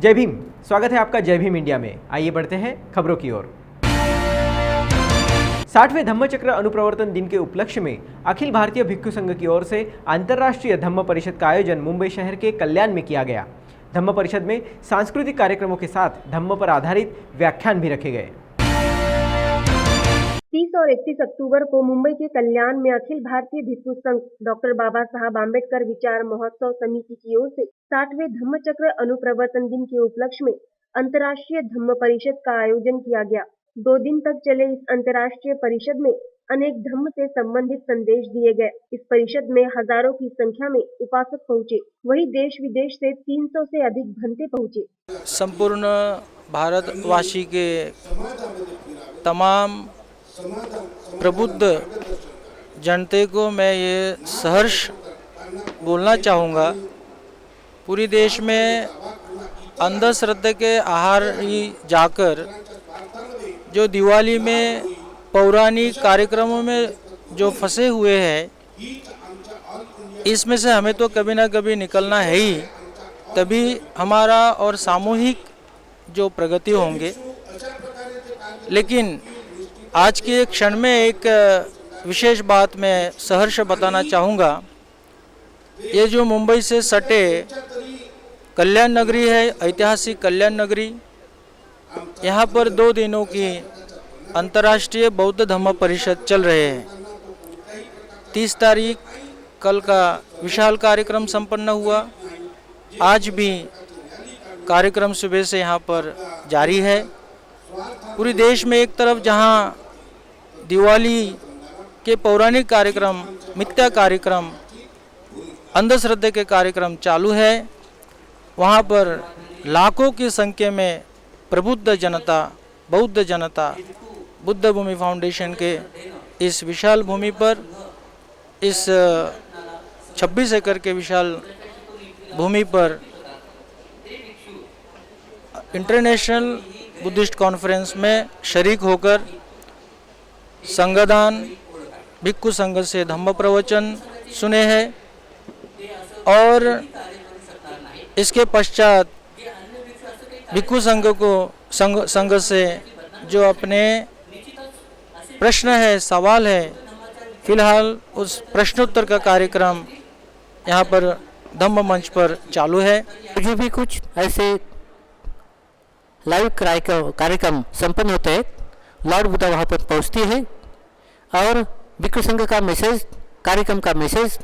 जय भीम। स्वागत है आपका जय भीम इंडिया में। आइए बढ़ते हैं खबरों की ओर। 60वें धम्मचक्र अनुप्रवर्तन दिन के उपलक्ष्य में अखिल भारतीय भिक्षु संघ की ओर से अंतर्राष्ट्रीय धम्म परिषद का आयोजन मुंबई शहर के कल्याण में किया गया। धम्म परिषद में सांस्कृतिक कार्यक्रमों के साथ धम्म पर आधारित व्याख्यान भी रखे गए। 30 और 31 अक्टूबर को मुंबई के कल्याण में अखिल भारतीय भिक्षु संघ डॉक्टर बाबा साहब आम्बेडकर विचार महोत्सव समिति की ओर से 60वें धम्मचक्र अनुप्रवर्तन दिन के उपलक्ष्य में अंतर्राष्ट्रीय धम्म परिषद का आयोजन किया गया। 2 दिन तक चले इस अंतर्राष्ट्रीय परिषद में अनेक धम्म से संबंधित संदेश दिए गए। इस परिषद में हजारों की संख्या में उपासक पहुँचे, वहीं देश विदेश से 300 से अधिक भंते पहुँचे। संपूर्ण भारतवासी के तमाम प्रबुद्ध जनते को मैं ये सहर्ष बोलना चाहूँगा। पूरी देश में अंधश्रद्धा के आहार ही जाकर जो दिवाली में पौराणिक कार्यक्रमों में जो फंसे हुए हैं, इसमें से हमें तो कभी ना कभी निकलना है ही, तभी हमारा और सामूहिक जो प्रगति होंगे। लेकिन आज के क्षण में एक विशेष बात मैं सहर्ष बताना चाहूँगा। ये जो मुंबई से सटे कल्याण नगरी है, ऐतिहासिक कल्याण नगरी, यहाँ पर 2 दिनों की अंतर्राष्ट्रीय बौद्ध धम्म परिषद चल रहे हैं। 30 तारीख कल का विशाल कार्यक्रम संपन्न हुआ। आज भी कार्यक्रम सुबह से यहाँ पर जारी है। पूरे देश में एक तरफ जहाँ दिवाली के पौराणिक कार्यक्रम, मिथ्या कार्यक्रम, अंधश्रद्धा के कार्यक्रम चालू है, वहाँ पर लाखों की संख्या में प्रबुद्ध जनता, बौद्ध जनता बुद्ध भूमि फाउंडेशन के इस विशाल भूमि पर, इस 26 एकड़ के विशाल भूमि पर इंटरनेशनल बुद्धिस्ट कॉन्फ्रेंस में शरीक होकर संगदान भिक्षु संघ से धम्म प्रवचन सुने हैं। और इसके पश्चात भिक्षु संघ से जो अपने प्रश्न है, सवाल है, फिलहाल उस प्रश्नोत्तर का कार्यक्रम यहाँ पर धम्म मंच पर चालू है। जो भी कुछ ऐसे लाइव कार्यक्रम संपन्न होते हैं, लॉर्ड बुद्धा वहाँ पर पहुँचती है और भिक्षु संघ का मैसेज, कार्यक्रम का मैसेज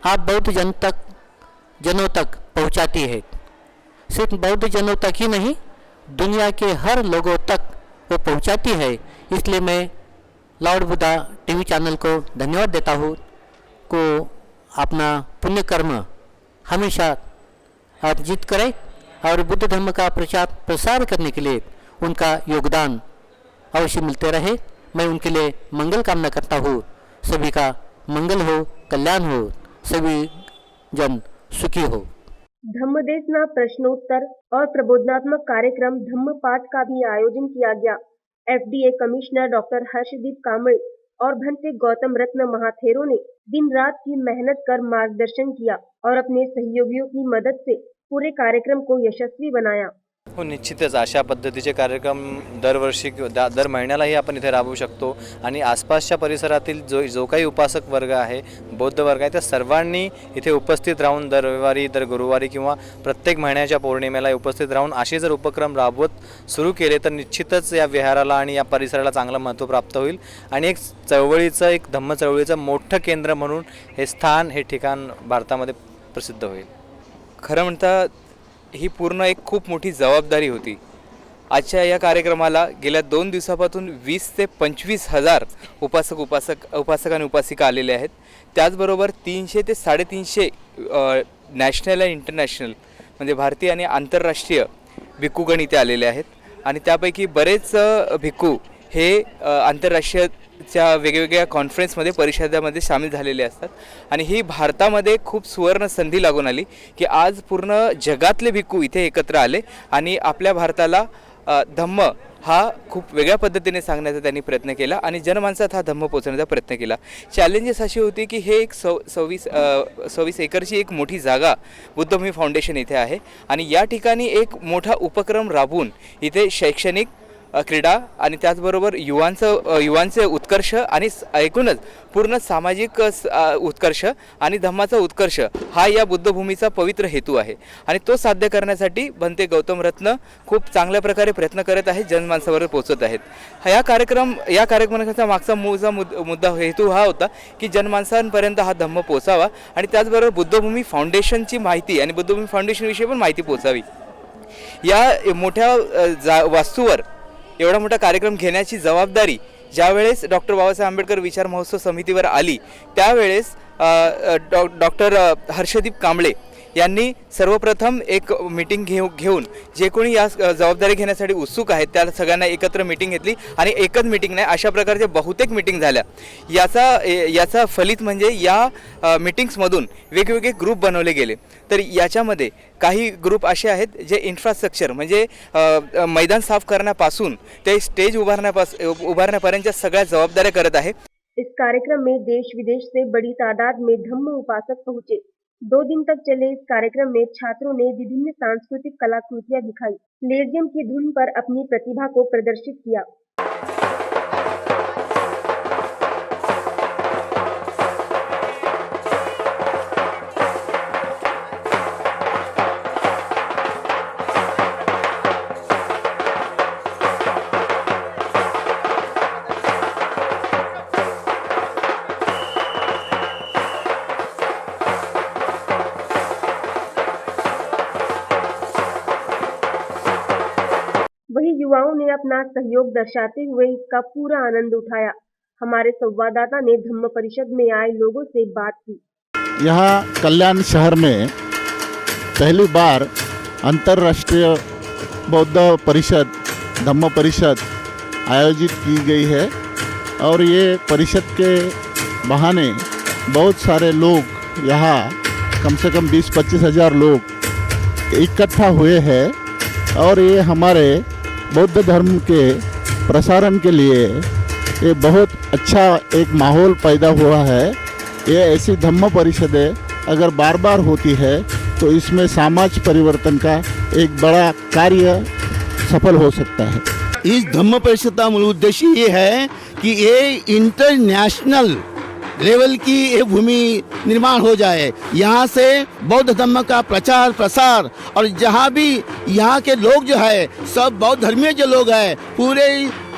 आप बौद्ध जनों तक पहुँचाती है। सिर्फ बौद्ध जनों तक ही नहीं, दुनिया के हर लोगों तक वो पहुँचाती है। इसलिए मैं लॉर्ड बुद्धा टीवी चैनल को धन्यवाद देता हूँ को अपना पुण्य कर्म हमेशा अर्जित करे और बुद्ध धर्म का प्रसार करने के लिए उनका योगदान अवश्य मिलते रहे। मैं उनके लिए मंगल कामना करता हूँ। सभी का मंगल हो, कल्याण हो, सभी जन सुखी हो। धम्मदेशना, प्रश्नोत्तर और प्रबोधनात्मक कार्यक्रम धम्म पाठ का भी आयोजन किया गया। FDA commissioner doctor Harshdeep Kamble और भंते गौतम रत्न महाथेरो ने दिन रात की मेहनत कर मार्गदर्शन किया और अपने सहयोगियों की मदद से पूरे कार्यक्रम को यशस्वी बनाया। हो, निश्चितच अशा पद्धतीचे कार्यक्रम दरवर्षी दर महिन्यालाही आपण इथे राबवू शकतो आणि आसपासच्या परिसरातील जो काही उपासक वर्ग आहे, बौद्ध वर्ग आहे, त्या सर्वांनी इथे उपस्थित राहून दर रविवारी, दर गुरुवारी किंवा प्रत्येक महिन्याच्या पौर्णिमेला उपस्थित राहून असे जर उपक्रम राबवत सुरू केले तर निश्चितच या विहाराला आणि या परिसराला चांगलं महत्त्व प्राप्त होईल आणि एक चळवळीचं, एक धम्म चळवळीचं मोठं केंद्र म्हणून हे स्थान, हे ठिकाण भारतामध्ये प्रसिद्ध होईल। खरं म्हणता ही पूर्ण एक खूप मोठी जबाबदारी होती। आजच्या या कार्यक्रमाला गेल्या 2 दिवसापासून 20 ते 25 हजार उपासक आणि उपासिका आलेले आहेत। त्याचबरोबर 300 ते 350 नॅशनल आणि इंटरनॅशनल म्हणजे भारतीय आणि आंतरराष्ट्रीय भिक्खूगण इथे आलेले आहेत आणि त्यापैकी बरेच भिक्खू हे आंतरराष्ट्रीयच्या वेगवेगळ्या कॉन्फरन्समध्ये, परिषदामध्ये सामील झालेले असतात आणि ही भारतामध्ये खूप सुवर्ण संधी लागून आली की आज पूर्ण जगातले भिक्खू इथे एकत्र आले आणि आपल्या भारताला धम्म हा खूप वेगळ्या पद्धतीने सांगण्याचा त्यांनी प्रयत्न केला आणि जनमानसात हा धम्म पोचवण्याचा प्रयत्न केला. चॅलेंजेस अशी होती की हे एक 26 एकरची एक मोठी जागा बुद्धभूमी फाउंडेशन इथे आहे आणि या ठिकाणी एक मोठा उपक्रम राबवून इथे शैक्षणिक, क्रीडा आणि त्याचबरोबर युवांचे उत्कर्ष आणि एकूणच पूर्ण सामाजिक उत्कर्ष आणि धम्माचा उत्कर्ष हा या बुद्धभूमीचा पवित्र हेतू आहे आणि तो साध्य करण्यासाठी भंते गौतम रत्न खूप चांगल्या प्रकारे प्रयत्न करत आहेत, जनमानसावर पोहोचत आहेत. या कार्यक्रमाचा मागचा मुद्दा हेतू हा होता की जनमानसांपर्यंत हा धम्म पोचावा आणि त्याचबरोबर बुद्धभूमी फाउंडेशनची माहिती आणि बुद्धभूमी फाउंडेशनविषयी पण माहिती पोचावी. या मोठ्या वास्तूवर एवढा मोठा कार्यक्रम घेण्याची जबाबदारी ज्यावेळेस डॉक्टर बाबासाहेब आंबेडकर विचार महोत्सव समितीवर आली त्यावेळेस डॉक्टर हर्षदीप कांबळे यांनी सर्वप्रथम एक मीटिंग घेऊन जे कोणी या जबाबदारी घेण्यासाठी उत्सुक आहेत त्या सगळ्यांना एकत्र मीटिंग घेतली आणि एकच मीटिंग नाही, अशा प्रकारचे बहुतेक मीटिंग झाल्या. याचा फलित म्हणजे या मीटिंग्समधून वेगवेगळे ग्रुप बनवले गेले. तर याच्यामध्ये काही ग्रुप असे आहेत जे इन्फ्रास्ट्रक्चर म्हणजे मैदान साफ करण्यापासून ते स्टेज उभारण्यापर्यंतच्या सगळ्या जबाबदाऱ्या करत आहे. इस कार्यक्रम में देश विदेश से बड़ी तादाद में धम्म उपासक पहुंचे. 2 दिन तक चले इस कार्यक्रम में छात्रों ने विभिन्न सांस्कृतिक कलाकृतियां दिखाई, लेजियम की धुन पर अपनी प्रतिभा को प्रदर्शित किया. वही युवाओं ने अपना सहयोग दर्शाते हुए इसका पूरा आनंद उठाया. हमारे संवाददाता ने धम्म परिषद में आए लोगों से बात की. यहाँ कल्याण शहर में पहली बार अंतर्राष्ट्रीय बौद्ध परिषद धम्म परिषद आयोजित की गई है और ये परिषद के बहाने बहुत सारे लोग यहाँ कम से कम 20-25 हज़ार लोग इकट्ठा हुए हैं और ये हमारे बौद्ध धर्म के प्रसारण के लिए ये बहुत अच्छा एक माहौल पैदा हुआ है. ये ऐसी धम्म परिषदें अगर बार बार होती है तो इसमें समाज परिवर्तन का एक बड़ा कार्य सफल हो सकता है. इस धम्म परिषद का मूल उद्देश्य ये है कि ये इंटरनेशनल लेवल की ये भूमि निर्माण हो जाए, यहाँ से बौद्ध धर्म का प्रचार प्रसार और जहाँ भी यहाँ के लोग जो है सब बौद्ध धर्मीय जो लोग हैं पूरे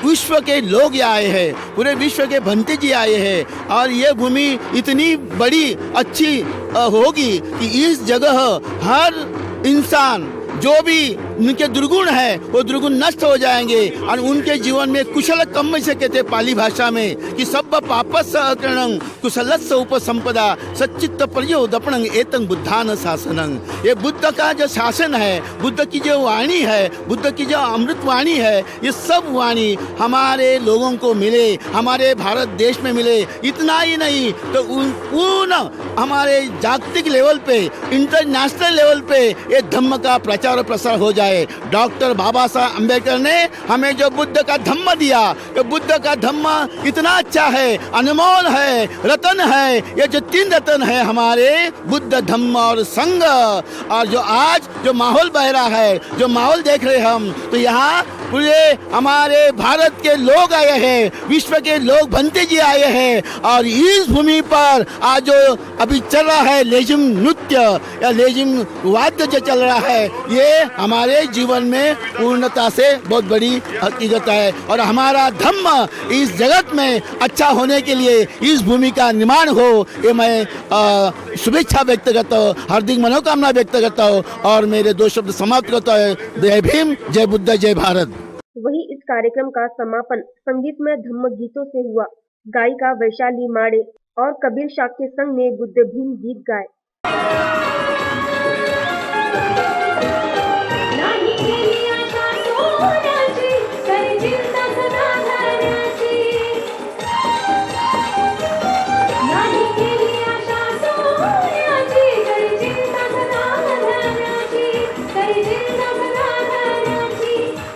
विश्व के लोग आए हैं, पूरे विश्व के भंते जी आए हैं और ये भूमि इतनी बड़ी अच्छी होगी कि इस जगह हर इंसान जो भी उनके दुर्गुण है वो दुर्गुण नष्ट हो जाएंगे और उनके जीवन में कुशल कर्म से कहते पाली भाषा में कि सब पापस अकरणं कुशलस्य उपसंपदा सच्चित्त पर्योदपणं एतं बुद्धान शासनं. ये बुद्ध का जो शासन है, बुद्ध की जो वाणी है, बुद्ध की जो अमृत वाणी है, ये सब वाणी हमारे लोगों को मिले, हमारे भारत देश में मिले. इतना ही नहीं तो पूर्ण हमारे जागतिक लेवल पे, इंटरनेशनल लेवल पे ये धम्म का प्रचार और प्रसार हो जाए. डॉक्टर बाबा साहब अम्बेडकर ने हमें जो बुद्ध का धम्म दिया, ये बुद्ध का धम्म इतना अच्छा है, अनमोल है, रतन है. ये जो 3 रतन है हमारे बुद्ध धम्म और संघ. और जो आज जो माहौल बह रहा है, जो माहौल देख रहे हम, तो यहाँ पूरे हमारे भारत के लोग आए हैं, विश्व के लोग भंते जी आए हैं और इस भूमि पर आज जो अभी चल रहा है लेजिम नृत्य या लेजिम वाद्य जो चल रहा है, ये हमारे जीवन में पूर्णता से बहुत बड़ी हकीकत है. और हमारा धम्म इस जगत में अच्छा होने के लिए इस भूमि का निर्माण हो, ये मैं शुभेच्छा व्यक्त करता हूँ, हार्दिक मनोकामना व्यक्त करता हूँ और मेरे 2 शब्द समाप्त करता है. जय भीम, जय बुद्ध, जय भारत. वही इस कार्यक्रम का समापन संगीतमय धम्म गीतों से हुआ. गायिका वैशाली माड़े और कबीर शाक्य संघ ने बुद्ध भीम गीत गाए.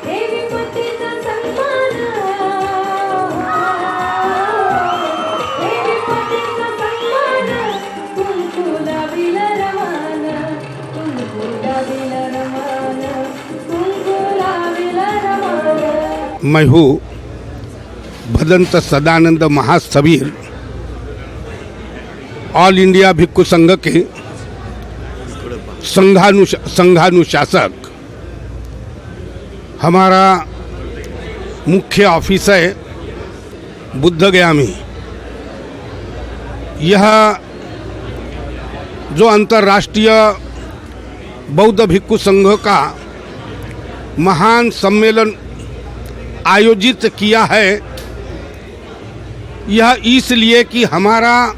देवी मैं हूँ भदंत सदानंद महासवीर, ऑल इंडिया भिक्खु संघ के संघानुशासक। हमारा मुख्य ऑफिस है बुद्धगया में। यह जो अंतर्राष्ट्रीय बौद्ध भिक्खु संघ का महान सम्मेलन आयोजित किया है, यह इसलिए कि हमारा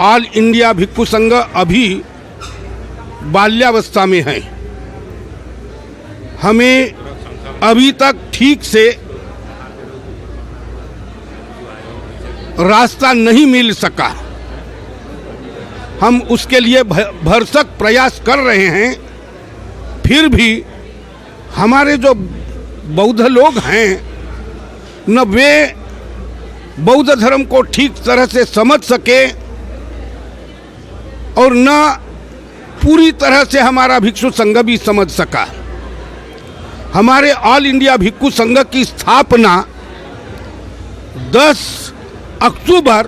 ऑल इंडिया भिक्खु संघ अभी बाल्यावस्था में है। हमें अभी तक ठीक से रास्ता नहीं मिल सका। हम उसके लिए भरसक प्रयास कर रहे हैं। फिर भी हमारे जो बौद्ध लोग हैं न वे बौद्ध धर्म को ठीक तरह से समझ सके और न पूरी तरह से हमारा भिक्षु संघ भी समझ सका। हमारे ऑल इंडिया भिक्षु संघ की स्थापना 10 अक्टूबर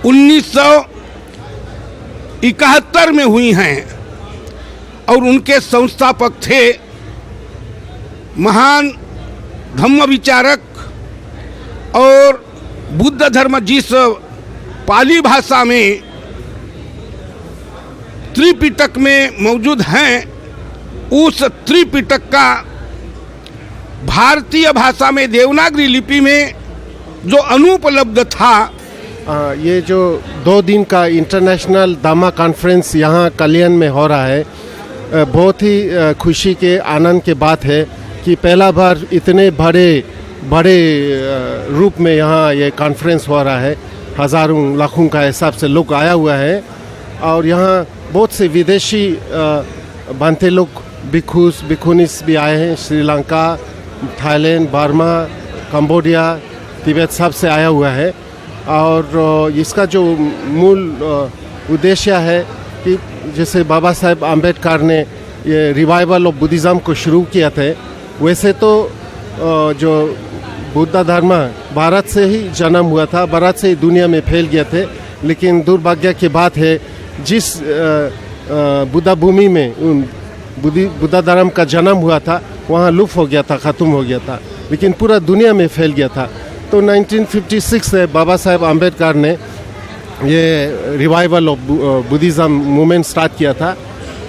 1971 में हुई हैं और उनके संस्थापक थे महान धम्म विचारक और बुद्ध धर्म जिस पाली भाषा में त्रिपिटक में मौजूद हैं, उस त्रिपिटक का भारतीय भाषा में देवनागरी लिपि में जो अनुपलब्ध था। ये जो 2 दिन का इंटरनेशनल धम्मा कॉन्फ्रेंस यहाँ कल्याण में हो रहा है, बहुत ही खुशी के आनंद के बात है कि पहला बार इतने बड़े रूप में यहाँ ये कॉन्फ्रेंस हो रहा है। हज़ारों लाखों का हिसाब से लोग आया हुआ है और यहाँ बहुत से विदेशी बनते लोग भिक्षुस भिक्षुनीस भी आए हैं। Sri Lanka, Thailand, Burma, Cambodia, Tibet सब से आया हुआ है। और इसका जो मूल उद्देश्य है कि जैसे बाबा साहेब आम्बेडकर ने ये रिवाइवल ऑफ बुद्धिज़्म को शुरू किया थे, वैसे तो जो बुद्ध धर्म भारत से ही जन्म हुआ था, भारत से ही दुनिया में फैल गए थे। लेकिन दुर्भाग्य की बात है जिस बुद्ध भूमि में बुद्ध धर्म का जन्म हुआ था वहाँ लुप्त हो गया था, ख़त्म हो गया था, लेकिन पूरा दुनिया में फैल गया था। तो 1956 से बाबा साहेब आम्बेडकर ने ये revival of Buddhism movement start किया था।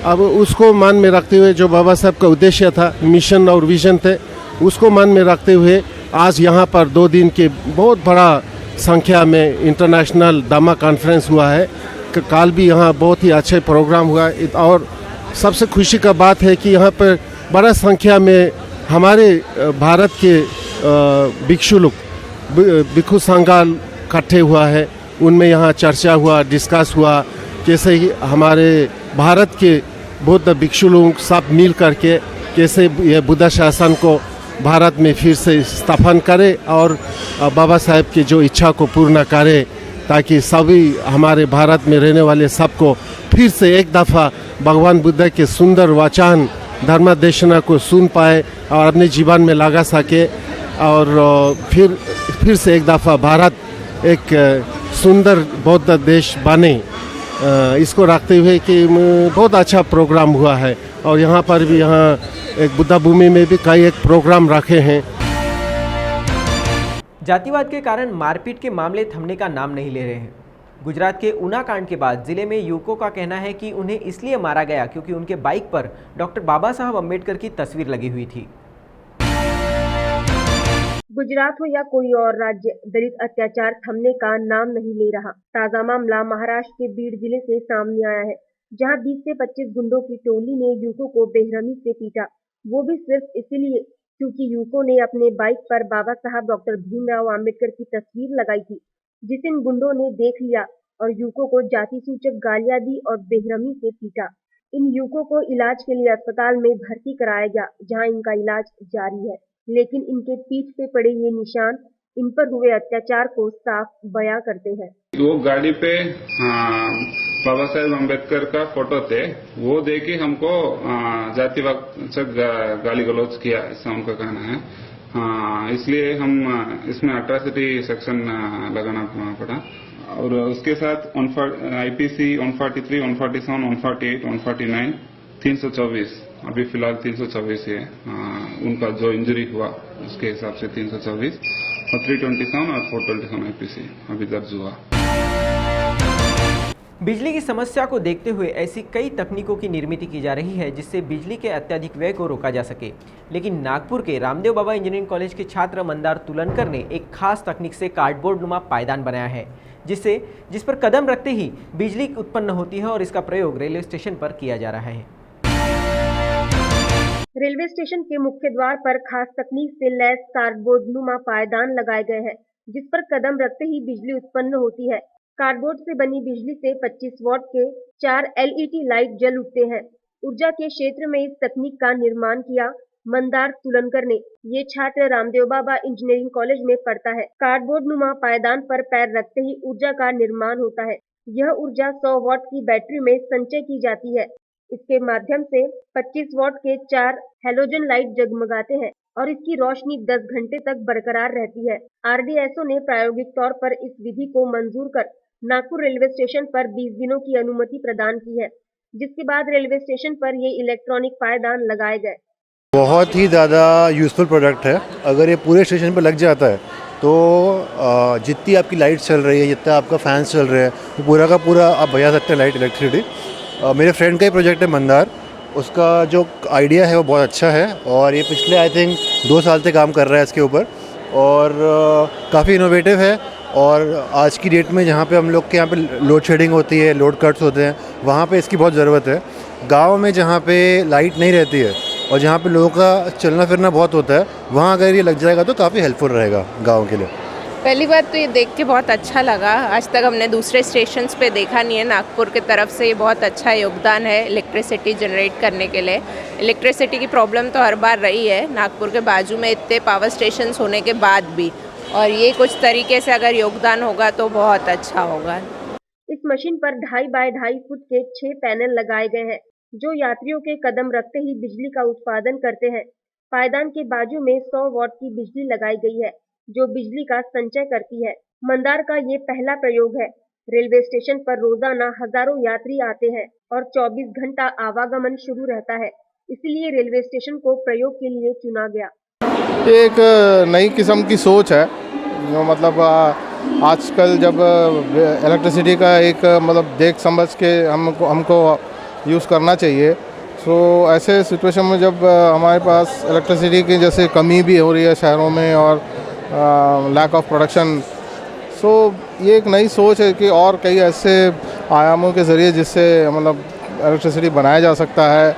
अब उसको मान में रखते हुए जो बाबा साहब का उद्देश्य था, मिशन और विजन थे, उसको मान में रखते हुए आज यहाँ पर 2 दिन के बहुत बड़ा संख्या में इंटरनेशनल धम्मा कॉन्फ्रेंस हुआ है। कल भी यहाँ बहुत ही अच्छे प्रोग्राम हुआ और सबसे खुशी का बात है कि यहाँ पर बड़ा संख्या में हमारे भारत के भिक्षु लोग भिक्षु संघ इकट्ठे हुआ है। उनमें यहाँ चर्चा हुआ, डिस्कस हुआ, कैसे हमारे भारत के बौद्ध भिक्षु लोग सब मिल करके कैसे ये बुद्ध शासन को भारत में फिर से स्थापन करे और बाबा साहेब की जो इच्छा को पूर्ण करे, ताकि सभी हमारे भारत में रहने वाले सबको फिर से एक दफ़ा भगवान बुद्ध के सुंदर वचन धर्म देशना को सुन पाए और अपने जीवन में लगा सके और फिर से एक दफ़ा भारत एक सुंदर बौद्ध देश बने। इसको रखते हुए कि बहुत अच्छा प्रोग्राम हुआ है और यहाँ पर भी यहाँ एक बुद्ध भूमि में भी कई एक प्रोग्राम रखे हैं। जातिवाद के कारण मारपीट के मामले थमने का नाम नहीं ले रहे हैं। गुजरात के ऊना कांड के बाद जिले में युवकों का कहना है कि उन्हें इसलिए मारा गया क्योंकि उनके बाइक पर डॉक्टर बाबा साहब अम्बेडकर की तस्वीर लगी हुई थी। गुजरात हो या कोई और राज्य, दलित अत्याचार थमने का नाम नहीं ले रहा। ताजा मामला महाराष्ट्र के बीड जिले से सामने आया है, जहां 20 से 25 गुंडों की टोली ने युवकों को बेरहमी से पीटा, वो भी सिर्फ इसलिए क्योंकि युवकों ने अपने बाइक पर बाबा साहब डॉक्टर भीमराव आम्बेडकर की तस्वीर लगाई थी, जिसे इन गुंडों ने देख लिया और युवकों को जाति सूचक गालियां दी और बेरहमी से पीटा। इन युवकों को इलाज के लिए अस्पताल में भर्ती कराया गया, जहां इनका इलाज जारी है, लेकिन इनके पीठ पे पड़े ये निशान इन पर हुए अत्याचार को साफ बयां करते हैं। वो गाड़ी पे बाबा साहेब अम्बेडकर का फोटो थे, वो देख के हमको जातिवाद गाली गलौज किया, ऐसा उनका कहना है। हाँ, इसलिए हम इसमें अट्रॉसिटी सेक्शन लगाना पड़ा। और उसके साथ आईपीसी 143, 147, 148, 149, 324 अभी फिलहाल 324 है उनका जो इंजरी हुआ उसके हिसाब से 324 और 327 और 427 आईपीसी अभी दर्ज हुआ। बिजली की समस्या को देखते हुए ऐसी कई तकनीकों की निर्मित की जा रही है जिससे बिजली के अत्यधिक व्यय को रोका जा सके। लेकिन नागपुर के रामदेव बाबा इंजीनियरिंग कॉलेज के छात्र मंदार तुलनकर ने एक खास तकनीक से कार्डबोर्ड नुमा पायदान बनाया है जिस पर कदम रखते ही बिजली उत्पन्न होती है और इसका प्रयोग रेलवे स्टेशन पर किया जा रहा है। रेलवे स्टेशन के मुख्य द्वार पर खास तकनीक से लैस कार्डबोर्ड नुमा पायदान लगाए गए हैं जिस पर कदम रखते ही बिजली उत्पन्न होती है। कार्डबोर्ड से बनी बिजली से 25 वॉट के 4 एलईडी लाइट जल उठते हैं। ऊर्जा के क्षेत्र में इस तकनीक का निर्माण किया मंदार तुलनकर ने। ये छात्र रामदेव बाबा इंजीनियरिंग कॉलेज में पढ़ता है। कार्डबोर्ड नुमा पायदान पर पैर रखते ही ऊर्जा का निर्माण होता है। यह ऊर्जा 100 वॉट की बैटरी में संचय की जाती है। इसके माध्यम से 25 वॉट के 4 हेलोजन लाइट जगमगाते हैं और इसकी रोशनी 10 घंटे तक बरकरार रहती है। आरडीएसओ ने प्रायोगिक तौर पर इस विधि को मंजूर कर नागपुर रेलवे स्टेशन पर 20 दिनों की अनुमति प्रदान की है, जिसके बाद रेलवे स्टेशन पर ये इलेक्ट्रॉनिक पायदान लगाए गए। बहुत ही ज़्यादा यूज़फुल प्रोडक्ट है। अगर ये पूरे स्टेशन पर लग जाता है तो जितनी आपकी लाइट चल रही है, जितना आपका फैंस चल रहे हैं, वो पूरा का पूरा आप बजा सकते हैं लाइट इलेक्ट्रिसिटी। मेरे फ्रेंड का ही प्रोजेक्ट है मंदार, उसका जो आइडिया है वो बहुत अच्छा है और ये पिछले आई थिंक 2 साल से काम कर रहा है इसके ऊपर और काफ़ी इनोवेटिव है। और आज की डेट में जहाँ पे हम लोग के यहाँ पे लोड शेडिंग होती है, लोड कट्स होते हैं, वहाँ पे इसकी बहुत ज़रूरत है। गांव में जहाँ पे लाइट नहीं रहती है और जहाँ पे लोगों का चलना फिरना बहुत होता है, वहाँ अगर ये लग जाएगा तो काफ़ी हेल्पफुल रहेगा गाँव के लिए। पहली बात तो ये देख के बहुत अच्छा लगा। आज तक हमने दूसरे स्टेशंस पे देखा नहीं है। नागपुर की तरफ से ये बहुत अच्छा योगदान है इलेक्ट्रिसिटी जनरेट करने के लिए। इलेक्ट्रिसिटी की प्रॉब्लम तो हर बार रही है नागपुर के बाजू में इतने पावर स्टेशंस होने के बाद भी, और ये कुछ तरीके से अगर योगदान होगा तो बहुत अच्छा होगा। इस मशीन पर 2.5 बाय 2.5 फुट के 6 पैनल लगाए गए हैं जो यात्रियों के कदम रखते ही बिजली का उत्पादन करते हैं। पायदान के बाजू में 100 वॉट की बिजली लगाई गई है जो बिजली का संचय करती है। मंदार का ये पहला प्रयोग है। रेलवे स्टेशन पर रोजाना हजारों यात्री आते हैं और 24 घंटा आवागमन शुरू रहता है, इसलिए रेलवे स्टेशन को प्रयोग के लिए चुना गया। एक नई किस्म की सोच है, मतलब आजकल जब इलेक्ट्रिसिटी का एक मतलब देख समझ के हमको यूज़ करना चाहिए। सो ऐसे सिचुएशन में जब हमारे पास इलेक्ट्रिसिटी की जैसे कमी भी हो रही है शहरों में और लैक ऑफ प्रोडक्शन, सो ये एक नई सोच है कि और कई ऐसे आयामों के ज़रिए जिससे मतलब इलेक्ट्रिसिटी बनाया जा सकता है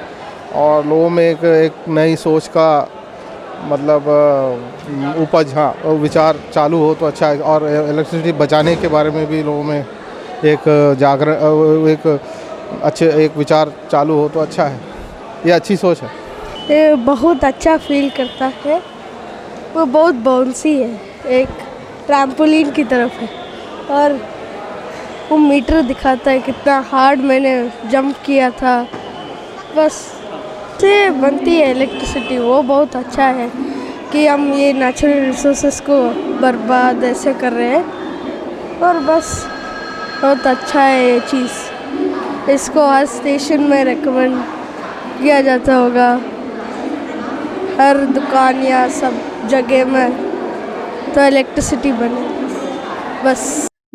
और लोगों में एक नई सोच का मतलब उपज विचार चालू हो तो अच्छा है। और इलेक्ट्रिसिटी बचाने के बारे में भी लोगों में एक एक विचार चालू हो तो अच्छा है। ये अच्छी सोच है। ये बहुत अच्छा फील करता है। वो बहुत बाउंसी है, एक ट्रैम्पोलिन की तरफ है और वो मीटर दिखाता है कितना हार्ड मैंने जंप किया था। बस से बनती है इलेक्ट्रिसिटी, वो बहुत अच्छा है कि हम ये नेचुरल रिसोर्सेस को बर्बाद ऐसे कर रहे हैं और बस बहुत अच्छा है ये चीज़। इसको हर स्टेशन में रेकमेंड किया जाता होगा, हर दुकान या सब जगह में तो इलेक्ट्रिसिटी बने बस।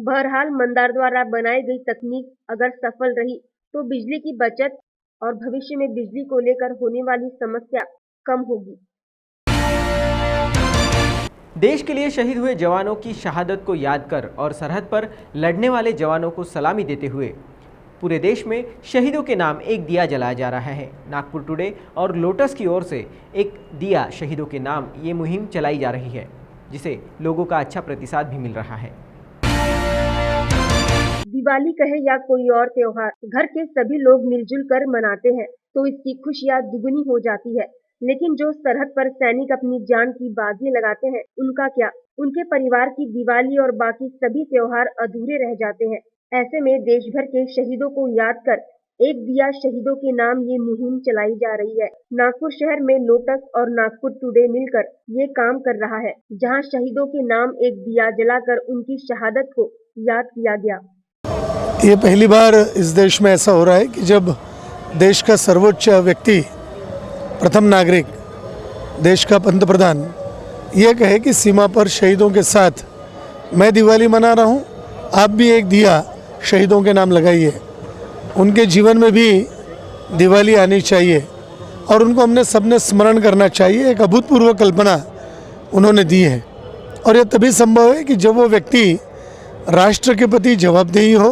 बहरहाल मंदार द्वारा बनाई गई तकनीक अगर सफल रही तो बिजली की बचत और भविष्य में बिजली को लेकर होने वाली समस्या कम होगी। देश के लिए शहीद हुए जवानों की शहादत को याद कर और सरहद पर लड़ने वाले जवानों को सलामी देते हुए पूरे देश में शहीदों के नाम एक दिया जलाया जा रहा है। नागपुर टुडे और लोटस की ओर से एक दिया शहीदों के नाम ये मुहिम चलाई जा रही है, जिसे लोगों का अच्छा प्रतिसाद भी मिल रहा है। दिवाली कहे या कोई और त्योहार, घर के सभी लोग मिलजुल कर मनाते हैं तो इसकी खुशियाँ दुगनी हो जाती है। लेकिन जो सरहद पर सैनिक अपनी जान की बाजी लगाते हैं, उनका क्या? उनके परिवार की दिवाली और बाकी सभी त्योहार अधूरे रह जाते हैं। ऐसे में देश भर के शहीदों को याद कर एक दिया शहीदों के नाम ये मुहिम चलाई जा रही है। नागपुर शहर में लोटस और नागपुर टुडे मिलकर ये काम कर रहा है, जहां शहीदों के नाम एक दिया जलाकर उनकी शहादत को याद किया गया। ये पहली बार इस देश में ऐसा हो रहा है कि जब देश का सर्वोच्च व्यक्ति, प्रथम नागरिक, देश का पंतप्रधान ये कहे कि सीमा पर शहीदों के साथ मैं दिवाली मना रहा हूँ, आप भी एक दिया शहीदों के नाम लगाइए। उनके जीवन में भी दिवाली आनी चाहिए और उनको हमने सबने स्मरण करना चाहिए। एक अभूतपूर्व कल्पना उन्होंने दी है और ये तभी संभव है कि जब वो व्यक्ति राष्ट्र के प्रति जवाबदेही हो,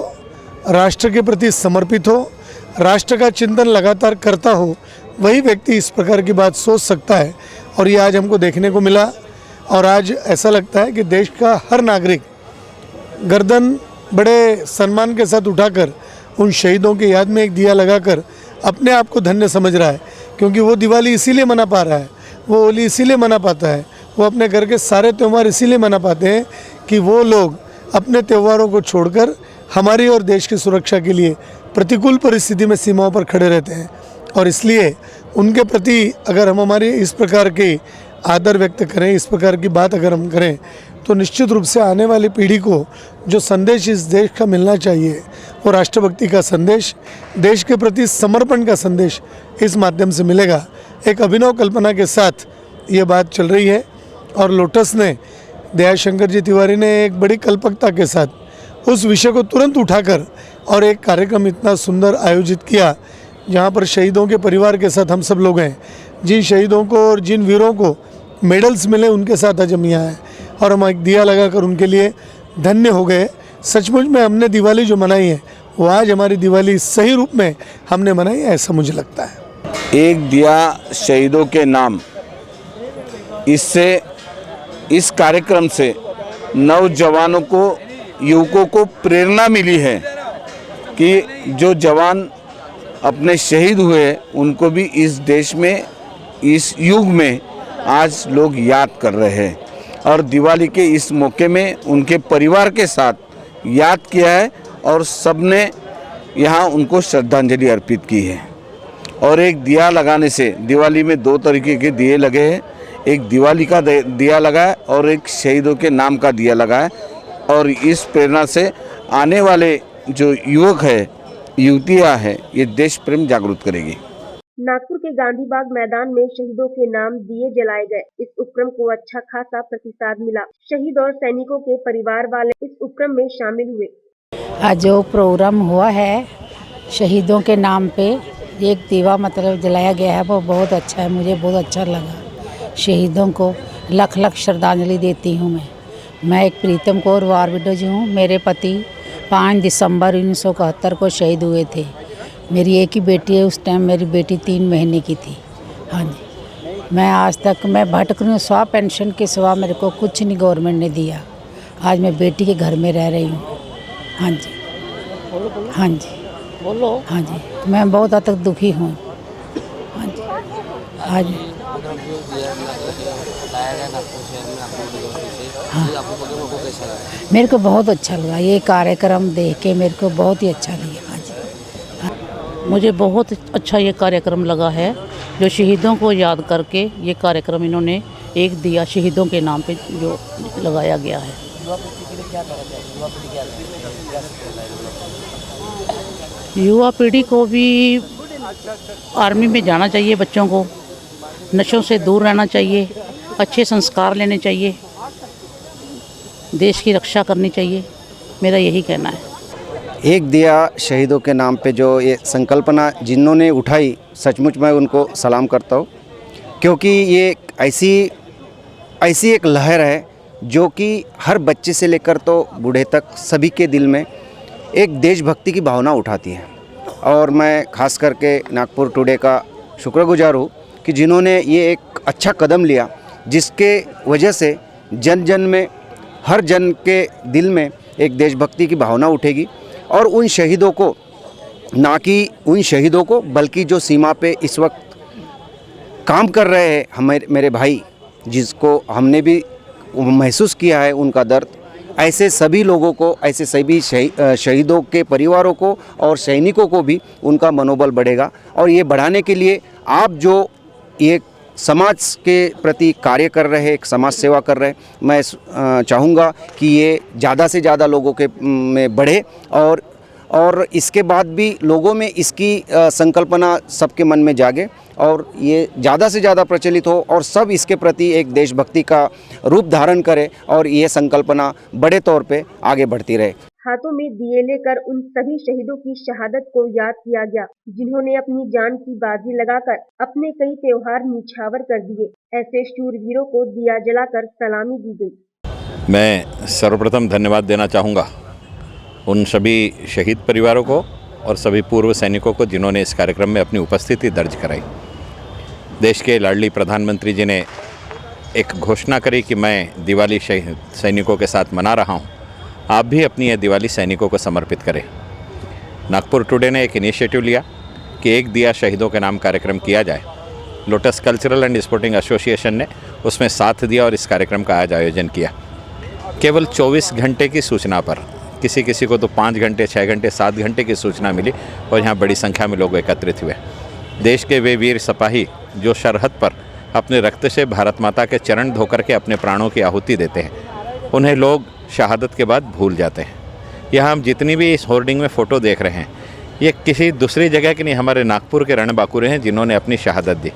राष्ट्र के प्रति समर्पित हो, राष्ट्र का चिंतन लगातार करता हो, वही व्यक्ति इस प्रकार की बात सोच सकता है। और ये आज हमको देखने को मिला और आज ऐसा लगता है कि देश का हर नागरिक गर्दन बड़े सम्मान के साथ उठाकर उन शहीदों की याद में एक दिया लगाकर अपने आप को धन्य समझ रहा है, क्योंकि वो दिवाली इसीलिए मना पा रहा है, वो होली इसीलिए मना पाता है, वो अपने घर के सारे त्यौहार इसीलिए मना पाते हैं कि वो लोग अपने त्योहारों को छोड़कर हमारी और देश की सुरक्षा के लिए प्रतिकूल परिस्थिति में सीमाओं पर खड़े रहते हैं। और इसलिए उनके प्रति अगर हम हमारी इस प्रकार की आदर व्यक्त करें, इस प्रकार की बात अगर हम करें, तो निश्चित रूप से आने वाली पीढ़ी को जो संदेश इस देश का मिलना चाहिए, वो राष्ट्रभक्ति का संदेश, देश के प्रति समर्पण का संदेश इस माध्यम से मिलेगा। एक अभिनव कल्पना के साथ ये बात चल रही है और लोटस ने, दयाशंकर जी तिवारी ने एक बड़ी कल्पकता के साथ उस विषय को तुरंत उठाकर और एक कार्यक्रम इतना सुंदर आयोजित किया, जहाँ पर शहीदों के परिवार के साथ हम सब लोग हैं। जिन शहीदों को और जिन वीरों को मेडल्स मिले उनके साथ आज हम यहाँ हैं और हम एक दिया लगाकर उनके लिए धन्य हो गए। सचमुच में हमने दिवाली जो मनाई है वो आज हमारी दिवाली सही रूप में हमने मनाई है, ऐसा मुझे लगता है। एक दिया शहीदों के नाम, इससे, इस कार्यक्रम से नौजवानों को, युवकों को प्रेरणा मिली है कि जो जवान अपने शहीद हुए उनको भी इस देश में, इस युग में आज लोग याद कर रहे हैं और दिवाली के इस मौके में उनके परिवार के साथ याद किया है और सबने यहाँ उनको श्रद्धांजलि अर्पित की है। और एक दिया लगाने से, दिवाली में दो तरीके के दिए लगे हैं, एक दिवाली का दिया लगा है और एक शहीदों के नाम का दिया लगा है। और इस प्रेरणा से आने वाले जो युवक है, युवतियाँ हैं, ये देश प्रेम जागरूक करेगी। नागपुर के गांधी बाग मैदान में शहीदों के नाम दिए जलाए गए। इस उपक्रम को अच्छा खासा प्रतिसाद मिला। शहीद और सैनिकों के परिवार वाले इस उपक्रम में शामिल हुए। आज जो प्रोग्राम हुआ है शहीदों के नाम पे एक दीवा मतलब जलाया गया है, वो बहुत अच्छा है, मुझे बहुत अच्छा लगा। शहीदों को लख लख श्रद्धांजलि देती हूँ मैं एक प्रीतम कौर वार विडो जी हूँ। मेरे पति 5 दिसंबर 1971 को शहीद हुए थे। मेरी एक ही बेटी है, उस टाइम मेरी बेटी 3 महीने की थी। हाँ जी, मैं आज तक मैं भटक रही हूँ, 100 पेंशन के सिवा मेरे को कुछ नहीं गवर्नमेंट ने दिया। आज मैं बेटी के घर में रह रही हूँ। हाँ जी, हाँ जी, बोलो। हाँ जी, मैं बहुत हद तक दुखी हूँ। हाँ जी, आज हाँ, मेरे को बहुत अच्छा लगा ये कार्यक्रम देख के, मेरे को बहुत ही अच्छा लगा। मुझे बहुत अच्छा ये कार्यक्रम लगा है, जो शहीदों को याद करके ये कार्यक्रम इन्होंने एक दिया शहीदों के नाम पे जो लगाया गया है। युवा पीढ़ी को भी आर्मी में जाना चाहिए, बच्चों को नशों से दूर रहना चाहिए, अच्छे संस्कार लेने चाहिए, देश की रक्षा करनी चाहिए, मेरा यही कहना है। एक दिया शहीदों के नाम पे जो ये संकल्पना जिन्होंने उठाई, सचमुच मैं उनको सलाम करता हूँ, क्योंकि ये ऐसी एक लहर है जो कि हर बच्चे से लेकर तो बूढ़े तक सभी के दिल में एक देशभक्ति की भावना उठाती है। और मैं खास करके नागपुर टुडे का शुक्रगुजार हूँ कि जिन्होंने ये एक अच्छा कदम लिया, जिसके वजह से जन जन में, हर जन के दिल में एक देशभक्ति की भावना उठेगी और उन शहीदों को, ना कि उन शहीदों को, बल्कि जो सीमा पे इस वक्त काम कर रहे हैं मेरे भाई, जिसको हमने भी महसूस किया है उनका दर्द, ऐसे सभी लोगों को, ऐसे सभी शहीदों के परिवारों को और सैनिकों को भी उनका मनोबल बढ़ेगा। और ये बढ़ाने के लिए आप जो ये समाज के प्रति कार्य कर रहे हैं, एक समाज सेवा कर रहे हैं, मैं चाहूँगा कि ये ज़्यादा से ज़्यादा लोगों के में बढ़े और इसके बाद भी लोगों में इसकी संकल्पना सबके मन में जागे और ये ज़्यादा से ज़्यादा प्रचलित हो और सब इसके प्रति एक देशभक्ति का रूप धारण करे और ये संकल्पना बड़े तौर पे आगे बढ़ती रहे। हाथों में दिए लेकर उन सभी शहीदों की शहादत को याद किया गया, जिन्होंने अपनी जान की बाजी लगाकर अपने कई त्योहार निछावर कर दिए। ऐसे शूरवीरों को दिया जलाकर सलामी दी गई। मैं सर्वप्रथम धन्यवाद देना चाहूँगा उन सभी शहीद परिवारों को और सभी पूर्व सैनिकों को जिन्होंने इस कार्यक्रम में अपनी उपस्थिति दर्ज कराई। देश के लाडली प्रधानमंत्री जी ने एक घोषणा करी कि मैं दिवाली सैनिकों के साथ मना रहा हूँ, आप भी अपनी यह दिवाली सैनिकों को समर्पित करें। नागपुर टुडे ने एक इनिशिएटिव लिया कि एक दिया शहीदों के नाम कार्यक्रम किया जाए। Lotus cultural and sporting association ने उसमें साथ दिया और इस कार्यक्रम का आज आयोजन किया। केवल 24 घंटे की सूचना पर, किसी को तो 5 घंटे, 6 घंटे, 7 घंटे की सूचना मिली और यहाँ बड़ी संख्या में लोग एकत्रित हुए। देश के वे वीर सिपाही जो सरहद पर अपने रक्त से भारत माता के चरण धोकर के अपने प्राणों की आहुति देते हैं, उन्हें लोग शहादत के बाद भूल जाते हैं। यहाँ हम जितनी भी इस होर्डिंग में फ़ोटो देख रहे हैं, ये किसी दूसरी जगह के नहीं, हमारे नागपुर के रणबांकुरे हैं जिन्होंने अपनी शहादत दी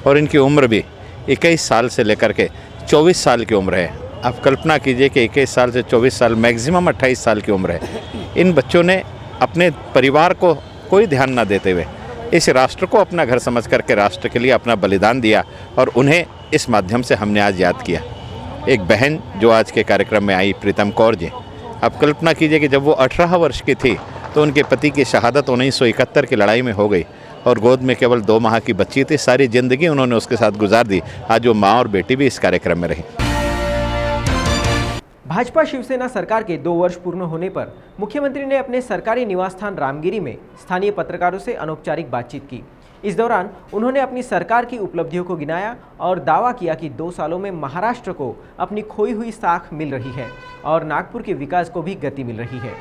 और इनकी उम्र भी 21 साल से लेकर के 24 साल की उम्र है। आप कल्पना कीजिए कि 21 साल से 24 साल, मैक्सिमम 28 साल की उम्र है। इन बच्चों ने अपने परिवार को कोई ध्यान न देते हुए इस राष्ट्र को अपना घर समझ करके राष्ट्र के लिए अपना बलिदान दिया और उन्हें इस माध्यम से हमने आज याद किया। एक बहन जो आज के कार्यक्रम में आई, प्रीतम कौर जी, आप कल्पना कीजिए कि जब वो 18 वर्ष की थी तो उनके पति की शहादत 1971 की लड़ाई में हो गई और गोद में केवल 2 माह की बच्ची थी। सारी ज़िंदगी उन्होंने उसके साथ गुजार दी। आज वो माँ और बेटी भी इस कार्यक्रम में रही। भाजपा शिवसेना सरकार के 2 वर्ष पूर्ण होने पर मुख्यमंत्री ने अपने सरकारी निवास स्थान रामगिरी में स्थानीय पत्रकारों से अनौपचारिक बातचीत की। इस दौरान उन्होंने अपनी सरकार की उपलब्धियों को गिनाया और दावा किया कि 2 सालों में महाराष्ट्र को अपनी खोई हुई साख मिल रही है और नागपुर के विकास को भी गति मिल रही है।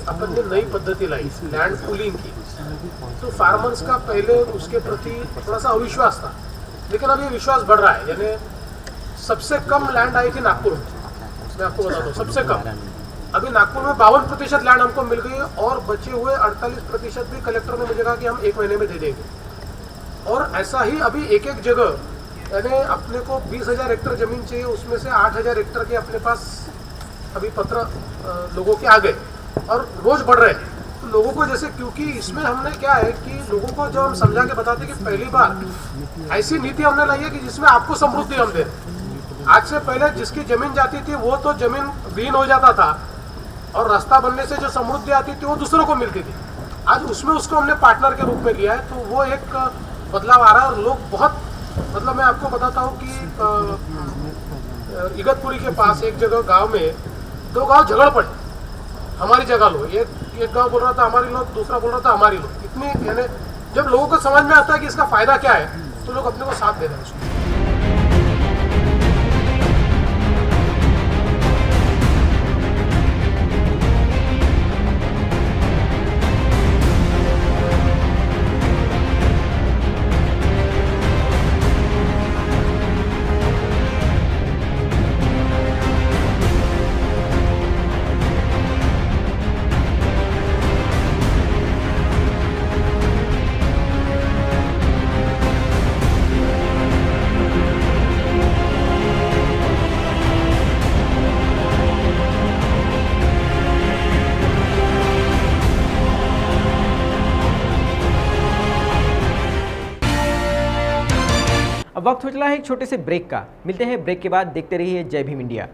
अपन ने नई पद्धति लाई लैंड पूलिंग की, तो फार्मर्स का पहले उसके प्रति थोड़ा सा अविश्वास था, लेकिन अब ये विश्वास बढ़ रहा है। यानी सबसे कम लैंड आई थी नागपुर में, मैं आपको बताता हूँ, सबसे कम। अभी नागपुर में 52% लैंड हमको मिल गई और बचे हुए 48% भी कलेक्टर ने मुझे कहा कि हम 1 महीने में दे देंगे। और ऐसा ही अभी एक जगह, यानी अपने को 20,000 हेक्टर जमीन चाहिए, उसमें से 8,000 हेक्टर के अपने पास अभी पत्र लोगों के आ गए और रोज बढ़ रहे हैं। तो लोगों को जैसे, क्योंकि इसमें हमने क्या है कि लोगों को जब हम समझा के बताते कि पहली बार ऐसी नीति हमने लाई है कि जिसमें आपको समृद्धि हम दे। आज से पहले जिसकी जमीन जाती थी वो तो जमीन विहीन हो जाता था और रास्ता बनने से जो समृद्धि आती थी वो दूसरों को मिलती थी। आज उसमें उसको हमने पार्टनर के रूप में लिया है, तो वो एक बदलाव आ रहा है। और लोग बहुत, मतलब मैं आपको बताता हूँ कि इगतपुरी के पास एक जगह गांव में 2 गांव झगड़ पड़े, हमारी जगह लो। एक गांव बोल रहा था हमारी लो, दूसरा बोल रहा था हमारी लो। इतनी, यानी जब लोगों को समझ में आता है कि इसका फायदा क्या है तो लोग अपने को साथ दे रहे हैं। अब वक्त हो चला है एक छोटे से ब्रेक का। मिलते हैं ब्रेक के बाद, देखते रहिए जय भीम इंडिया।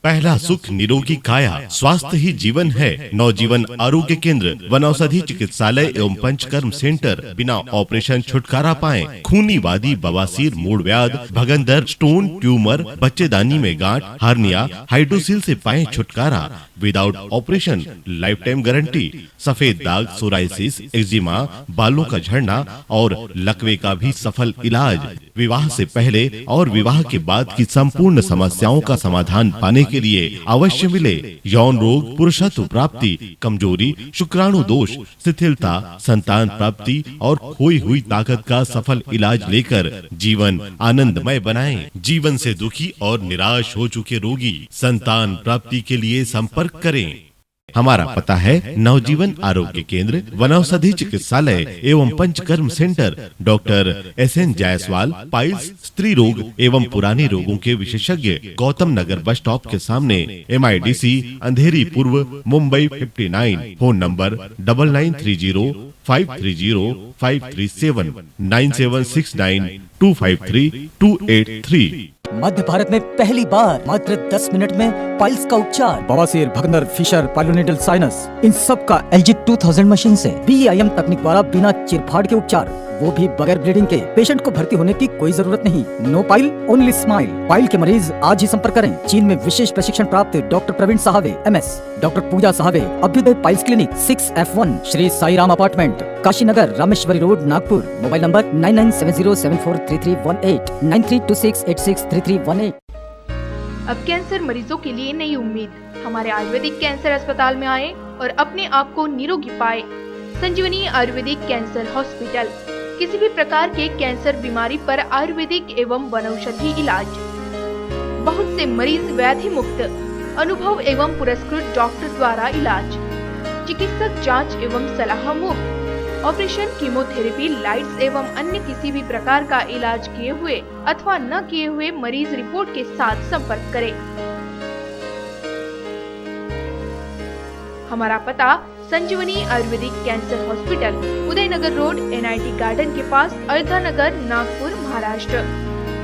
पहला सुख निरोगी काया, स्वास्थ्य ही जीवन है। नवजीवन आरोग्य केंद्र, वनौषधि चिकित्सालय एवं पंचकर्म सेंटर। बिना ऑपरेशन छुटकारा पाएं। खूनी वादी, बवासीर, मूड व्याध, भगंदर, स्टोन, ट्यूमर, बच्चेदानी में गांठ, हार्निया, हाइड्रोसिल से पाएं छुटकारा। Without operation, life time guarantee. सफेद दाग, सोराइसिस, एक्जिमा, बालों का झड़ना और लकवे का भी सफल इलाज। विवाह से पहले और विवाह के बाद की संपूर्ण समस्याओं का समाधान पाने के लिए अवश्य मिले। यौन रोग, पुरुषत्व प्राप्ति, कमजोरी, शुक्राणु दोष, शिथिलता, संतान प्राप्ति और खोई हुई ताकत का सफल इलाज लेकर जीवन आनंदमय बनाएं। जीवन से दुखी और निराश हो चुके रोगी संतान प्राप्ति के लिए संपर्क करें। हमारा पता है नवजीवन आरोग्य केंद्र, वनौषधि चिकित्सालय एवं panchakarma centre. Doctor SN Jaiswal, piles, स्त्री रोग एवं पुराने रोगों के विशेषज्ञ, गौतम नगर बस स्टॉप के सामने, MIDC, अंधेरी पूर्व, मुंबई 59। Phone number 9930 530 537 9769 253 283। मध्य भारत में पहली बार मात्र 10 मिनट में पाइल्स का उपचार, बवासीर, भगंदर, फिशर, पाइलोनेडल साइनस, इन सब का LG 2000 मशीन से BIM तकनीक द्वारा बिना चिरफाड़ के उपचार, वो भी बगैर ब्लीडिंग के। पेशेंट को भर्ती होने की कोई जरूरत नहीं। No pile, only smile. Pile के मरीज आज ही संपर्क करें। चीन में विशेष प्रशिक्षण प्राप्त doctor Praveen Sahave MS, doctor Pooja Sahave, Abhyuday piles clinic, 6F1 Shri Sai Ram apartment, Kashinagar, Rameshwari road, Nagpur. Mobile number 9970743318 9326863318। अब कैंसर मरीजों के लिए नई उम्मीद। हमारे आयुर्वेदिक कैंसर अस्पताल में आए और अपने आप को निरोगी पाए। संजीवनी आयुर्वेदिक कैंसर हॉस्पिटल, किसी भी प्रकार के कैंसर बीमारी पर आयुर्वेदिक एवं वनौषधि इलाज। बहुत से मरीज व्याधि मुक्त, अनुभव एवं पुरस्कृत डॉक्टर द्वारा इलाज। चिकित्सक जांच एवं सलाह मुफ्त। ऑपरेशन, कीमोथेरेपी, लाइट्स एवं अन्य किसी भी प्रकार का इलाज किए हुए अथवा न किए हुए मरीज रिपोर्ट के साथ संपर्क करें। हमारा पता Sanjeevani Ayurvedic cancer hospital, Udaynagar road, NIT garden के पास, Ayodhya Nagar, Nagpur, Maharashtra.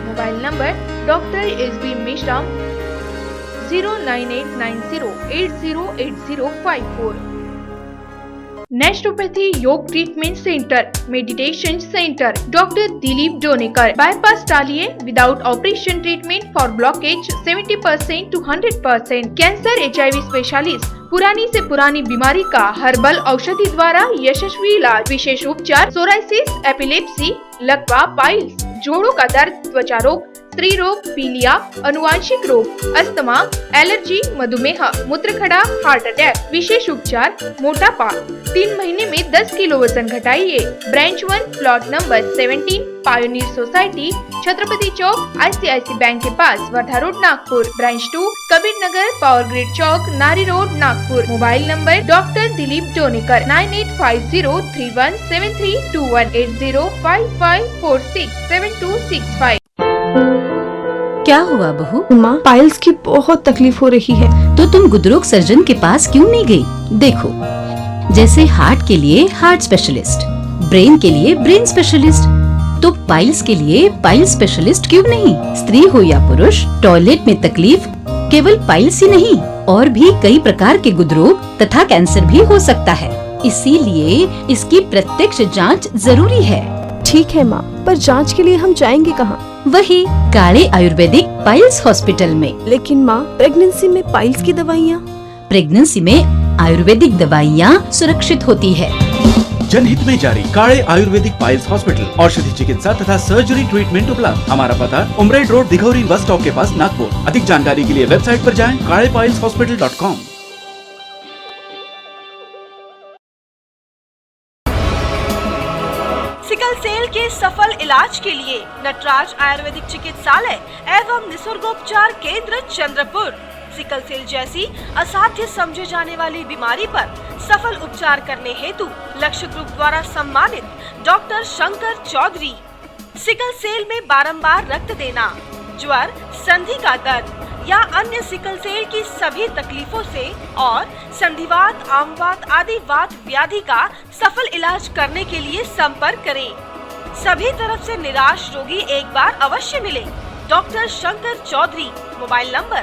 Mobile number doctor SB Mishra 09890808054। Naturopathy yoga treatment centre, meditation centre, doctor Dilip Donekar, bypass टालिए, without operation treatment for blockage 70% to 100%, cancer, HIV specialist, पुरानी से पुरानी बीमारी का हर्बल औषधि द्वारा यशस्वी इलाज, विशेष उपचार, सोराइसिस, एपिलेप्सी, लकवा, पाइल्स, जोड़ों का दर्द, त्वचा रोग, स्त्री रोग, पीलिया, अनुवांशिक रोग, अस्थमा, एलर्जी, मधुमेह, मूत्रखड़ा, हार्ट अटैक, विशेष उपचार, मोटापा। 3 महीने में 10 किलो वजन घटाइए। Branch 1, plot number 17, pioneer society, Chhatrapati Chowk, ICICI bank के पास, Wardha road, Nagpur. Branch 2, Kabir Nagar, power grid Chowk, Nari road, Nagpur. Mobile number doctor Dilip Donekar 9850317321 8055467265। क्या हुआ बहू? माँ, पाइल्स की बहुत तकलीफ हो रही है। तो तुम गुदरोग सर्जन के पास क्यों नहीं गई? देखो, जैसे हार्ट के लिए हार्ट स्पेशलिस्ट, ब्रेन के लिए ब्रेन स्पेशलिस्ट, तो पाइल्स के लिए पाइल्स स्पेशलिस्ट क्यों नहीं? स्त्री हो या पुरुष, टॉयलेट में तकलीफ केवल पाइल्स ही नहीं, और भी कई प्रकार के गुदरोग तथा कैंसर भी हो सकता है। इसीलिए इसकी प्रत्यक्ष जांच जरूरी है। ठीक है माँ, पर जांच के लिए हम जाएंगे कहाँ? वही काले आयुर्वेदिक पाइल्स हॉस्पिटल में। लेकिन माँ, प्रेगनेंसी में पाइल्स की दवाइयाँ? प्रेगनेंसी में आयुर्वेदिक दवाइयाँ सुरक्षित होती है। जनहित में जारी। काले आयुर्वेदिक पाइल्स हॉस्पिटल, औषधि चिकित्सा तथा सर्जरी ट्रीटमेंट उपलब्ध। हमारा पता उमरेड रोड, दिघौरी बस स्टॉप के पास, नागपुर। अधिक जानकारी के लिए वेबसाइट पर जाएं kalepailshospital.com। सिकल सेल के सफल इलाज के लिए नटराज आयुर्वेदिक चिकित्सालय एवं निसर्गोपचार केंद्र, चंद्रपुर। सिकल सेल जैसी असाध्य समझे जाने वाली बीमारी पर सफल उपचार करने हेतु लक्ष्य ग्रुप द्वारा सम्मानित doctor Shankar Chaudhary. Sickle cell में बारंबार रक्त देना, ज्वर, संधि का दर्द या अन्य सिकल सेल की सभी तकलीफों से और संधिवात, आमवात आदि वात व्याधि का सफल इलाज करने के लिए संपर्क करें। सभी तरफ से निराश रोगी एक बार अवश्य मिले। Doctor Shankar Chaudhary, mobile number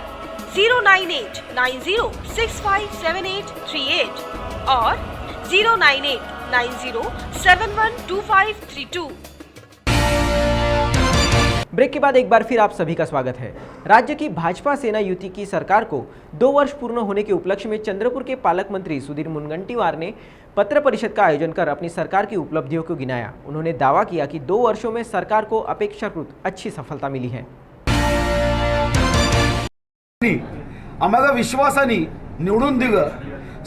09890657838 और 09890712532। ब्रेक के बाद एक बार फिर आप सभी का स्वागत है। राज्य की भाजपा सेना युति की सरकार को 2 वर्ष पूर्ण होने के उपलक्ष्य में चंद्रपुर के पालक मंत्री सुधीर मुनगंटीवार ने पत्र परिषद का आयोजन कर अपनी सरकार की उपलब्धियों को गिनाया। उन्होंने दावा किया कि 2 वर्षों में सरकार को अपेक्षाकृत अच्छी सफलता मिली है। आम्हाला विश्वासाने निवडून दिलं,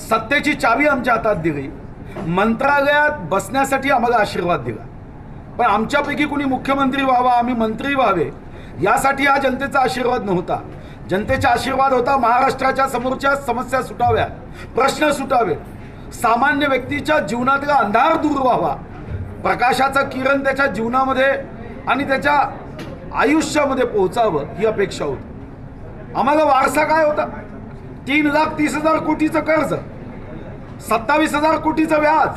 सत्तेची चावी आमच्या हातात दिली, मंत्रालयात बसण्यासाठी आम्हाला आशीर्वाद दिला, पण आमच्यापैकी कुणी मुख्यमंत्री व्हावा, आम्ही मंत्री व्हावे यासाठी हा जनतेचा आशीर्वाद नव्हता। जनतेचा आशीर्वाद होता महाराष्ट्राच्या समोरच्या समस्या सुटाव्या, प्रश्न सुटावे, सामान्य व्यक्तीच्या जीवनातला अंधार दूर व्हावा, प्रकाशाचं किरण त्याच्या जीवनामध्ये आणि त्याच्या आयुष्यामध्ये पोहोचावं ही अपेक्षा होती। आम्हाला वारसा काय होता? 3,30,000 कोटीचं कर्ज, 27,000 कोटीचं व्याज,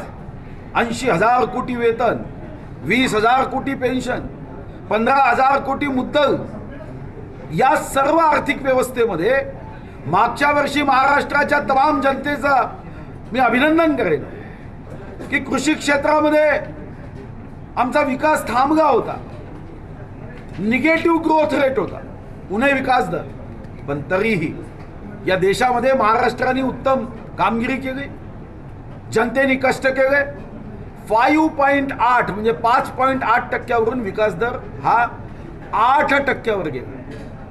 80,000 कोटी वेतन, 20,000 कोटी पेन्शन, 15,000 कोटी मुद्दल। या सर्व आर्थिक व्यवस्थेमध्ये मागच्या वर्षी महाराष्ट्राच्या तमाम जनतेचा मी अभिनंदन करेन की कृषी क्षेत्रामध्ये आमचा विकास थांबला होता, निगेटिव्ह ग्रोथ रेट होता, उणे विकास दर, पण तरीही या देशामध्ये महाराष्ट्राने उत्तम कामगिरी केली, जनतेने कष्ट केले। 5.8 म्हणजे 5.8% विकास दर हा 8% गेला,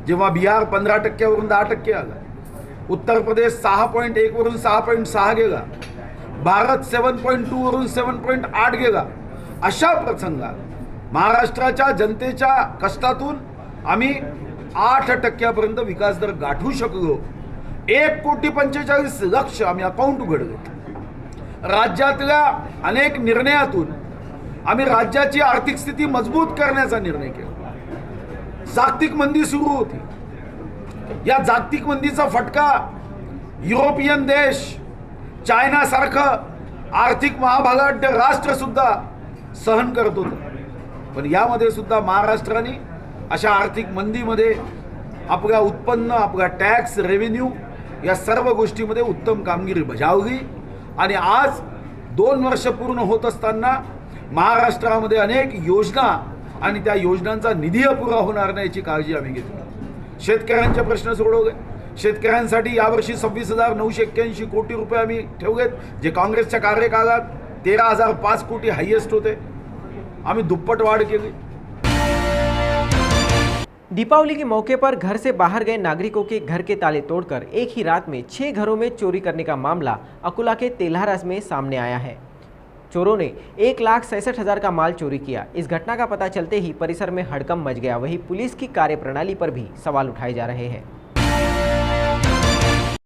जेव्हा बिहार 15% 10% आला, उत्तर प्रदेश 6.1 6.6 गेला, भारत 7.2 7.8 गेला। अशा प्रसंगात महाराष्ट्राच्या जनतेच्या कष्टातून आम्ही 8% विकास दर गाठू शकलो। 1,45,00,000 आम्ही अकाउंट उघडले। राज्यातल्या अनेक निर्णयातून आम्ही राज्याची आर्थिक स्थिती मजबूत करण्याचा निर्णय केला। जागतिक मंदी सुरू होती, या जागतिक मंदीचा फटका युरोपियन देश, चायना सारखं आर्थिक महाभागाढ्य राष्ट्र सुद्धा सहन करत होतं, पण यामध्ये सुद्धा महाराष्ट्राने अशा आर्थिक मंदीमध्ये आपल्या उत्पन्न, आपला टॅक्स रेव्हेन्यू या सर्व गोष्टीमध्ये उत्तम कामगिरी बजावली आणि आज 2 वर्ष पूर्ण होत असताना महाराष्ट्रामध्ये अनेक योजना आणि त्या योजनांचा निधी अपुरा होणार नाही याची काळजी आम्ही घेतली। शेतकऱ्यांचे प्रश्न सोडवले। शेतकऱ्यांसाठी यावर्षी 26,981 कोटी रुपये आम्ही ठेवलेत, जे काँग्रेसच्या कार्यकाळात 13,005 कोटी हायेस्ट होते। आम्ही दुप्पट वाढ केली। दीपावली के मौके पर घर से बाहर गए नागरिकों के घर के ताले तोड़कर एक ही रात में 6 घरों में चोरी करने का मामला अकोला के तेल्हारा में सामने आया है। चोरों ने 1,67,000 का माल चोरी किया। इस घटना का पता चलते ही परिसर में हड़कंप मच गया। वहीं पुलिस की कार्यप्रणाली पर भी सवाल उठाए जा रहे हैं।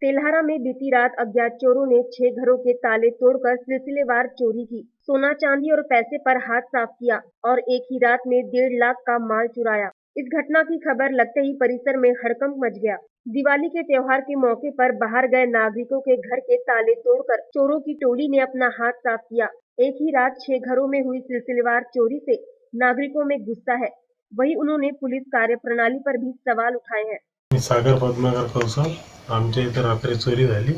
तेल्हारा में बीती रात अज्ञात चोरों ने 6 घरों के ताले तोड़कर सिलसिलेवार चोरी की, सोना चांदी और पैसे पर हाथ साफ किया और एक ही रात में 1.5 लाख का माल चुराया। इस घटना की खबर लगते ही परिसर में हड़कंप मच गया। दिवाली के त्योहार के मौके पर बाहर गए नागरिकों के घर के ताले तोड़कर चोरों की टोली ने अपना हाथ साफ किया। एक ही रात 6 घरों में हुई सिलसिलेवार चोरी से नागरिकों में गुस्सा है। वहीं उन्होंने पुलिस कार्यप्रणाली पर भी सवाल उठाए हैं। सागर पद्माकर कौसर, आमच्या इथे रात्री चोरी झाली।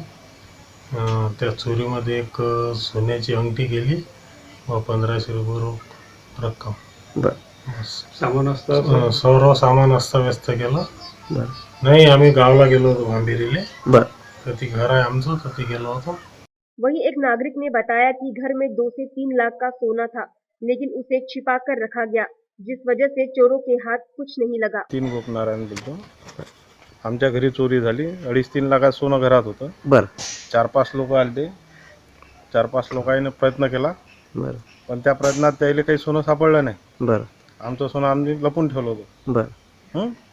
त्या चोरीमध्ये एक सोन्याची अंगठी गेली व 1,500 रुपये रक्कम। सामान असतं, सर्व सामान अस्ताव्यस्त केलं। नाही, आम्ही गावाला गेलो होतो भांबिरीले, तर ती घर आहे आमचं, तर ती गेलो होतो। वहीं एक नागरिक ने बताया कि घर में 2 से 3 लाख का सोना था, लेकिन उसे छिपा कर रखा गया, जिस वजह से चोरों के हाथ कुछ नहीं लगा। 3 गोपनारायण बोलतो। आमच्या घरी चोरी झाली। 2.5-3 लाखात सोनं घरात होतं। 4-5 लोक आले। 4-5 लोकांनी प्रयत्न केला, पण त्या प्रयत्नात त्याला काही सोनं सापडलं नाही। आमचं सोनं आम्ही लपून ठेवलं होतं।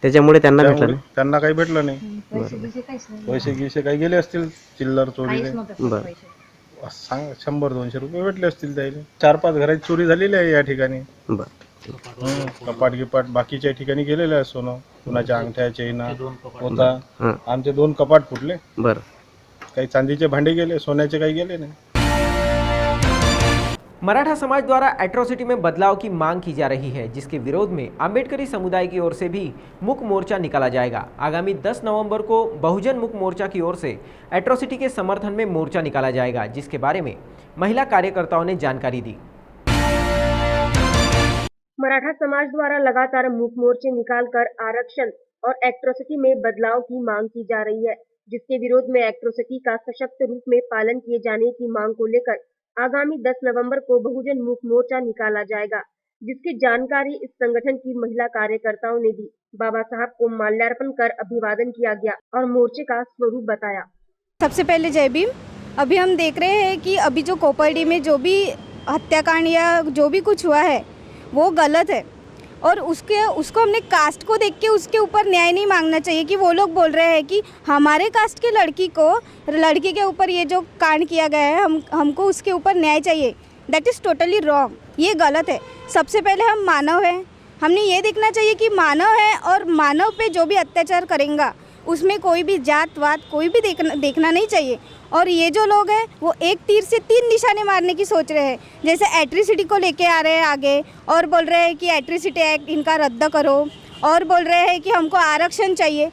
त्याच्यामुळे त्यांना भेटलं नाही? त्यांना काही भेटलं नाही। पैसे गिसे काही गेले असतील चिल्लर चोरीले। सांग 100-200 रुपये भेटले असतील त्याला। 4-5 घराची चोरी झालेली आहे या ठिकाणी। कपाट गिपाट बाकीच्या ठिकाणी गेलेलं आहे सोनं, कुणाच्या अंगठ्या चैना होता। आमचे 2 कपाट फुटले। काही चांदीचे भांडे गेले, सोन्याचे काही गेले नाही। मराठा समाज द्वारा एट्रोसिटी में बदलाव की मांग की जा रही है, जिसके विरोध में अम्बेडकरी समुदाय की ओर से भी मुक मोर्चा निकाला जाएगा। आगामी 10 नवंबर को बहुजन मुक मोर्चा की ओर से एट्रोसिटी के समर्थन में मोर्चा निकाला जाएगा, जिसके बारे में महिला कार्यकर्ताओं ने जानकारी दी। मराठा समाज द्वारा लगातार मुक मोर्चे निकालकर आरक्षण और एट्रोसिटी में बदलाव की मांग की जा रही है, जिसके विरोध में एट्रोसिटी का सशक्त रूप में पालन किए जाने की मांग को लेकर आगामी 10 नवंबर को बहुजन मुक मोर्चा निकाला जाएगा, जिसकी जानकारी इस संगठन की महिला कार्यकर्ताओं ने दी। बाबा साहब को माल्यार्पण कर अभिवादन किया गया और मोर्चे का स्वरूप बताया। सबसे पहले जय भीम। अभी हम देख रहे हैं कि अभी जो कोपरडी में जो भी हत्याकांड या जो भी कुछ हुआ है वो गलत है, और उसको हमने कास्ट को देख के उसके ऊपर न्याय नहीं मांगना चाहिए। कि वो लोग बोल रहे हैं कि हमारे कास्ट के लड़की के ऊपर ये जो कांड किया गया है हमको उसके ऊपर न्याय चाहिए, दैट इज़ टोटली रॉन्ग, ये गलत है। सबसे पहले हम मानव हैं, हमने ये देखना चाहिए कि मानव है और मानव पे जो भी अत्याचार करेगा उसमें कोई भी जात वात कोई भी देखना नहीं चाहिए। और ये जो लोग हैं वो एक तीर से 3 निशाने मारने की सोच रहे हैं, जैसे एट्रिसिटी को लेके आ रहे हैं आगे और बोल रहे हैं कि एट्रिसिटी एक्ट इनका रद्द करो, और बोल रहे हैं कि हमको आरक्षण चाहिए।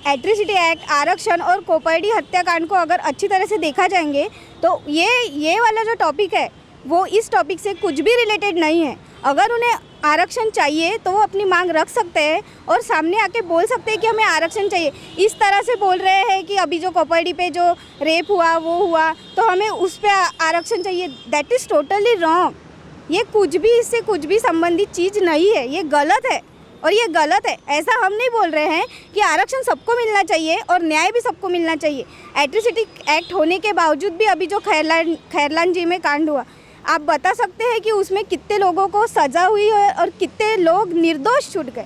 एट्रिसिटी एक्ट, आरक्षण और कोपरडी हत्याकांड को अगर अच्छी तरह से देखा जाएंगे तो ये वाला जो टॉपिक है वो इस टॉपिक से कुछ भी रिलेटेड नहीं है। अगर उन्हें आरक्षण चाहिए तो वो अपनी मांग रख सकते हैं और सामने आके बोल सकते हैं कि हमें आरक्षण चाहिए। इस तरह से बोल रहे हैं कि अभी जो कोपरडी पे जो रेप हुआ वो हुआ तो हमें उस पर आरक्षण चाहिए, दैट इज़ टोटली रॉन्ग। ये कुछ भी इससे कुछ भी संबंधित चीज़ नहीं है, ये गलत है और ये गलत है। ऐसा हम नहीं बोल रहे हैं कि आरक्षण सबको मिलना चाहिए और न्याय भी सबको मिलना चाहिए। एट्रिसिटी एक्ट होने के बावजूद भी अभी जो खैरलान जी में कांड हुआ, आप बता सकते हैं कि उसमें कितने लोगों को सज़ा हुई है और कितने लोग निर्दोष छूट गए।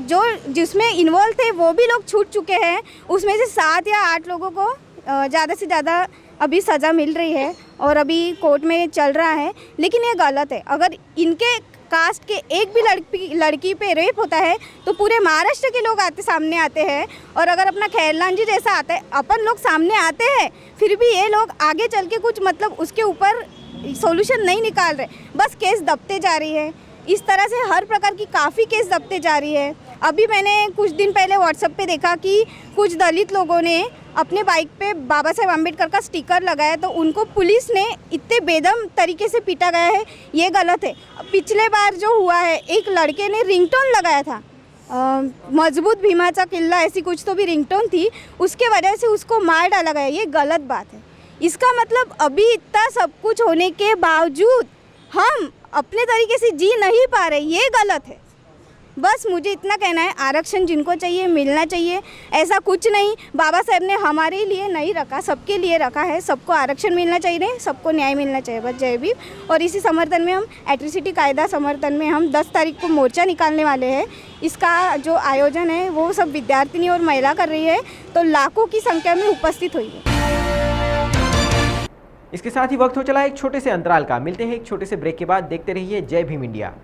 जो जिसमें इन्वॉल्व थे वो भी लोग छूट चुके हैं, उसमें से 7 या 8 लोगों को ज़्यादा से ज़्यादा अभी सज़ा मिल रही है और अभी कोर्ट में चल रहा है। लेकिन ये गलत है। अगर इनके कास्ट के एक भी लड़की पे रेप होता है तो पूरे महाराष्ट्र के लोग सामने आते हैं, और अगर अपना खैरलान जी जैसा आता है अपन लोग सामने आते हैं, फिर भी ये लोग आगे चल के कुछ मतलब उसके ऊपर सॉल्यूशन नहीं निकाल रहे, बस केस दबते जा रही है। इस तरह से हर प्रकार की काफ़ी केस दबते जा रही है। अभी मैंने कुछ दिन पहले व्हाट्सएप पे देखा कि कुछ दलित लोगों ने अपने बाइक पे बाबा साहेब आम्बेडकर का स्टिकर लगाया तो उनको पुलिस ने इतने बेदम तरीके से पीटा गया है, ये गलत है। पिछले बार जो हुआ है, एक लड़के ने रिंगटोन लगाया था, मजबूत भीमाचा किल्ला ऐसी कुछ तो भी रिंगटोन थी, उसके वजह से उसको मार डाला गया, ये गलत बात है। इसका मतलब अभी इतना सब कुछ होने के बावजूद हम अपने तरीके से जी नहीं पा रहे, ये गलत है। बस मुझे इतना कहना है, आरक्षण जिनको चाहिए मिलना चाहिए, ऐसा कुछ नहीं बाबा साहब ने हमारे लिए नहीं रखा, सबके लिए रखा है। सबको आरक्षण मिलना चाहिए, सबको न्याय मिलना चाहिए, बस जय भीम। और इसी समर्थन में हम एट्रिसिटी कायदा समर्थन में हम 10 तारीख को मोर्चा निकालने वाले हैं। इसका जो आयोजन है वो सब विद्यार्थिनी और महिला कर रही है, तो लाखों की संख्या में उपस्थित हुई है। इसके साथ ही वक्त हो चला एक छोटे से अंतराल का। मिलते हैं एक छोटे से ब्रेक के बाद। देखते रहिए जय भीम इंडिया।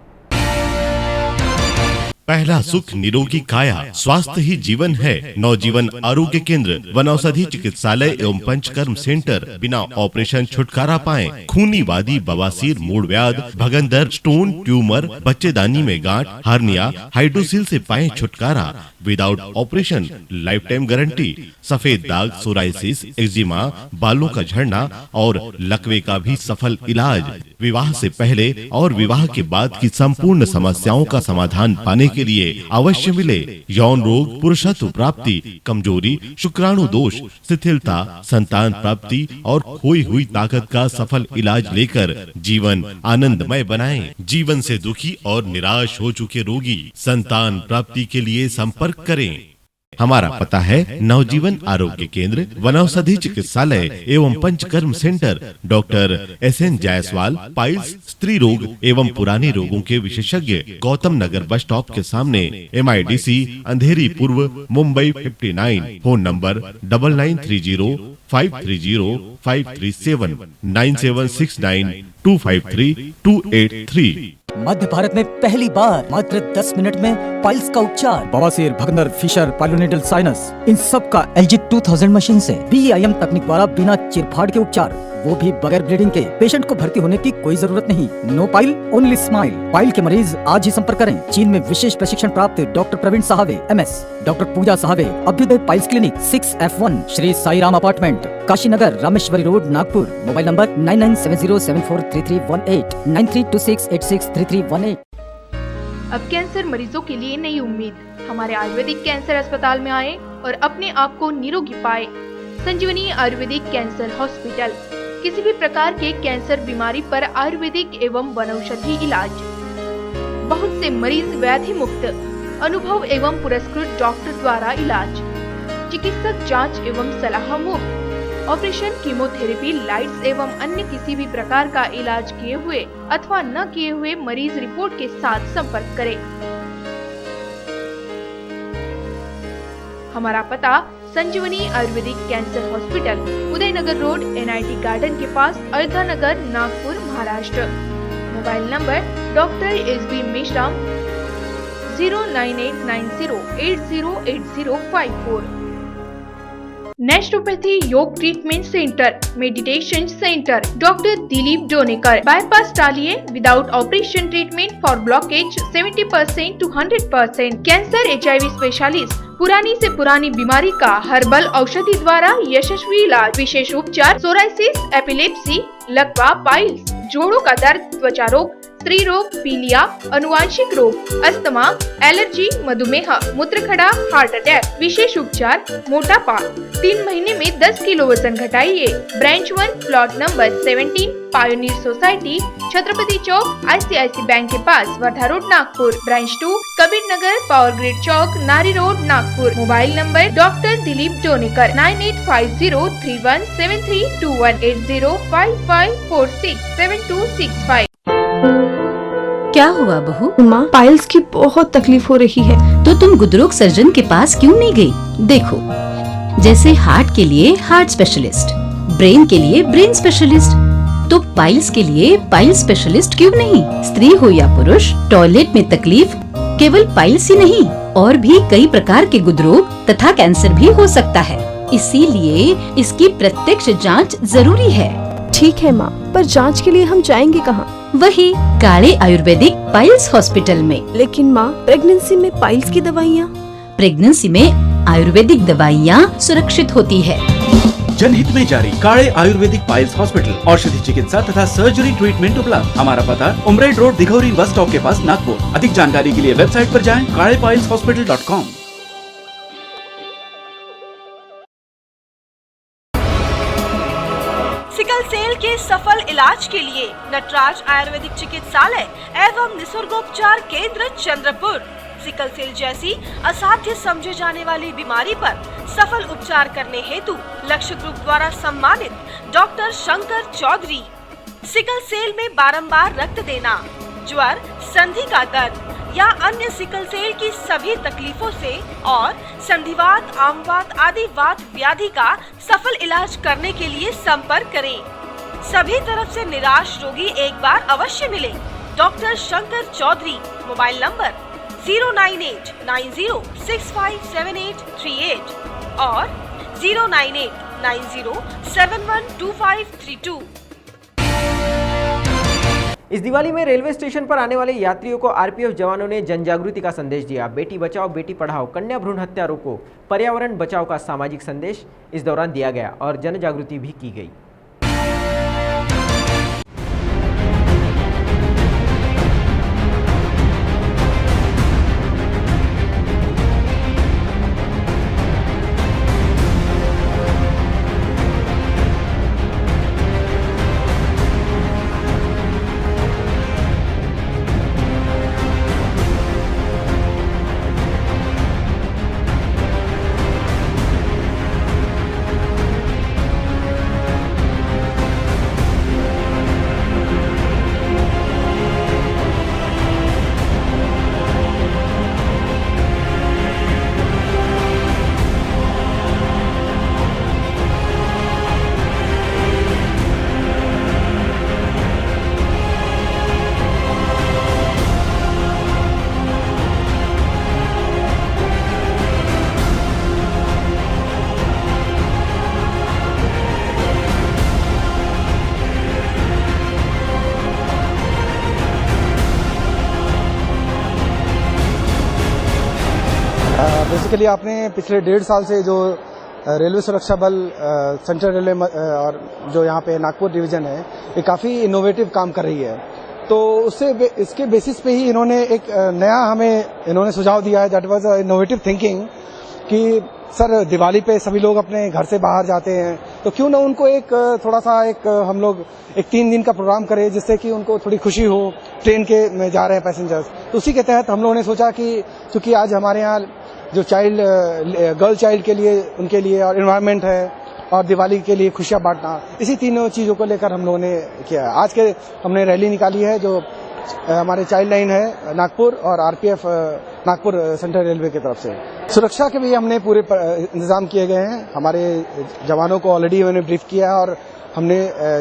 पहला सुख निरोगी काया, स्वास्थ्य ही जीवन है। नवजीवन आरोग्य केंद्र, वनौषधि चिकित्सालय एवं पंचकर्म सेंटर। बिना ऑपरेशन छुटकारा पाएं। खूनी वादी, बवासीर, मूड व्याध, भगंदर, स्टोन, ट्यूमर, बच्चेदानी में गांठ, हार्निया, हाइड्रोसिल से पाएं छुटकारा without operation. Life time guarantee. सफेद दाग, सोराइसिस, एक्जिमा, बालों का झड़ना और लकवे का भी सफल इलाज। विवाह से पहले और विवाह के बाद की संपूर्ण समस्याओं का समाधान पाने के लिए अवश्य मिले। यौन रोग, पुरुषत्व प्राप्ति, कमजोरी, शुक्राणु दोष, शिथिलता, संतान प्राप्ति और खोई हुई ताकत का सफल इलाज लेकर जीवन आनंदमय बनाएं। जीवन से दुखी और निराश हो चुके रोगी संतान प्राप्ति के लिए संपर्क करें। हमारा पता है नवजीवन आरोग्य केंद्र, वनौषधि चिकित्सालय एवं panchakarma centre. Doctor SN Jaiswal, piles, स्त्री रोग एवं पुराने रोगों के विशेषज्ञ। गौतम नगर बस स्टॉप के सामने, MIDC, अंधेरी पूर्व, मुंबई 59। Phone number 9930 530 537 9769 253 283। मध्य भारत में पहली बार मात्र 10 मिनट में पाइल्स का उपचार, बवासीर, भगंदर, फिशर, पाइलोनेडल साइनस, इन सब का LG 2000 मशीन से BIM तकनीक द्वारा बिना चिरफाड़ के उपचार। वो भी बगैर ब्लीडिंग के। पेशेंट को भर्ती होने की कोई जरूरत नहीं। No pile only smile. Pile के मरीज आज ही संपर्क करें। चीन में विशेष प्रशिक्षण प्राप्त doctor Praveen Sahave MS, doctor Pooja Sahave, Abhyuday piles clinic 6F1 Shri Sai Ram apartment, Kashinagar, Rameshwari road, Nagpur. Mobile number 9970743318 9326863318। अब कैंसर मरीजों के लिए नई उम्मीद। हमारे आयुर्वेदिक कैंसर अस्पताल में आए और अपने आप को निरोगी पाए। संजीवनी आयुर्वेदिक कैंसर हॉस्पिटल। किसी भी प्रकार के कैंसर बीमारी पर आयुर्वेदिक एवं वनौषधि इलाज। बहुत से मरीज व्याधि मुक्त, अनुभव एवं पुरस्कृत डॉक्टर द्वारा इलाज। चिकित्सक जांच एवं सलाह मुफ्त। ऑपरेशन, कीमोथेरेपी, लाइट्स एवं अन्य किसी भी प्रकार का इलाज किए हुए अथवा न किए हुए मरीज रिपोर्ट के साथ संपर्क करें। हमारा पता Sanjeevani Ayurvedic cancer hospital, Udaynagar road, NIT garden के पास, Ayodhya Nagar, Nagpur, Maharashtra. Mobile number doctor SB Meshram 09890808054। Naturopathy yoga treatment centre, meditation centre, doctor Dilip Donekar, bypass टालिए without operation treatment for blockage 70% to 100%, cancer HIV specialist, पुरानी से पुरानी बीमारी का हर्बल औषधि द्वारा यशस्वी इलाज, विशेष उपचार, सोराइसिस, एपिलेप्सी, लकवा, पाइल्स, जोड़ों का दर्द, त्वचा रोग, स्त्री रोग, पीलिया, अनुवांशिक रोग, अस्थमा, एलर्जी, मधुमेह, मूत्रखड़ा, हार्ट अटैक, विशेष उपचार, मोटापा। 3 महीने में 10 किलो वजन घटाइए। Branch 1, plot number 17, pioneer society, Chhatrapati Chowk, ICICI bank के पास, Wardha road, Nagpur. Branch 2, Kabir Nagar, power grid Chowk, Nari road, Nagpur. Mobile number doctor Dilip Donekar 9850317321 8055467265। क्या हुआ बहू? माँ, पाइल्स की बहुत तकलीफ हो रही है। तो तुम गुदरोग सर्जन के पास क्यों नहीं गई? देखो, जैसे हार्ट के लिए हार्ट स्पेशलिस्ट, ब्रेन के लिए ब्रेन स्पेशलिस्ट, तो पाइल्स के लिए पाइल्स स्पेशलिस्ट क्यों नहीं? स्त्री हो या पुरुष, टॉयलेट में तकलीफ केवल पाइल्स ही नहीं, और भी कई प्रकार के गुदरोग तथा कैंसर भी हो सकता है। इसीलिए इसकी प्रत्यक्ष जांच जरूरी है। ठीक है माँ, पर जांच के लिए हम जाएंगे कहाँ? वही काले आयुर्वेदिक पाइल्स हॉस्पिटल में। लेकिन माँ, प्रेगनेंसी में पाइल्स की दवाइयाँ? प्रेगनेंसी में आयुर्वेदिक दवाइयाँ सुरक्षित होती है। जनहित में जारी काले आयुर्वेदिक पाइल्स हॉस्पिटल, औषधि चिकित्सा तथा सर्जरी ट्रीटमेंट उपलब्ध। हमारा पता उमरेड रोड, दिघौरी बस स्टॉप के पास, नागपुर। अधिक जानकारी के लिए वेबसाइट पर जाएं kalepileshospital.com। सिकल सेल के सफल इलाज के लिए नटराज आयुर्वेदिक चिकित्सालय एवं निसर्गोपचार केंद्र चंद्रपुर। सिकल सेल जैसी असाध्य समझे जाने वाली बीमारी पर सफल उपचार करने हेतु लक्ष्य ग्रुप द्वारा सम्मानित doctor Shankar Chaudhary. Sickle cell में बारंबार रक्त देना, ज्वर, संधि का दर्द या अन्य सिकल सेल की सभी तकलीफों से और संधिवात, आमवात आदि वात व्याधि का सफल इलाज करने के लिए संपर्क करें। सभी तरफ से निराश रोगी एक बार अवश्य मिले। Doctor Shankar Chaudhary. Mobile number 09890657838 और 09890712532। इस दिवाली में रेलवे स्टेशन पर आने वाले यात्रियों को RPF जवानों ने जन जागृति का संदेश दिया। बेटी बचाओ बेटी पढ़ाओ, कन्या भ्रूण हत्या रोको, पर्यावरण बचाओ का सामाजिक संदेश इस दौरान दिया गया और जन जागृति भी की गई। बेसिकली आपने पिछले 1.5 साल से जो रेलवे सुरक्षा बल सेंट्रल रेलवे और जो यहाँ पे नागपुर डिवीजन है, ये काफ़ी इनोवेटिव काम कर रही है। तो उससे इसके बेसिस पे ही इन्होंने एक नया इन्होंने सुझाव दिया है, दैट वाज इनोवेटिव थिंकिंग, कि सर दिवाली पे सभी लोग अपने घर से बाहर जाते हैं, तो क्यों ना उनको एक थोड़ा सा हम लोग 3 दिन का प्रोग्राम करें, जिससे कि उनको थोड़ी खुशी हो, ट्रेन के में जा रहे हैं पैसेंजर्स। तो उसी के तहत हम लोगों ने सोचा कि चूंकि आज हमारे यहाँ जो गर्ल चाइल्ड के लिए, उनके लिए, और एनवायरनमेंट है और दिवाली के लिए खुशियाँ बांटना, इसी तीनों चीज़ों को लेकर हम लोगों ने किया है। आज के हमने रैली निकाली है जो हमारे चाइल्ड लाइन है नागपुर और आरपीएफ नागपुर सेंट्रल रेलवे की तरफ से। सुरक्षा के भी हमने पूरे इंतजाम किए गए हैं। हमारे जवानों को ऑलरेडी मैंने ब्रीफ किया है और हमने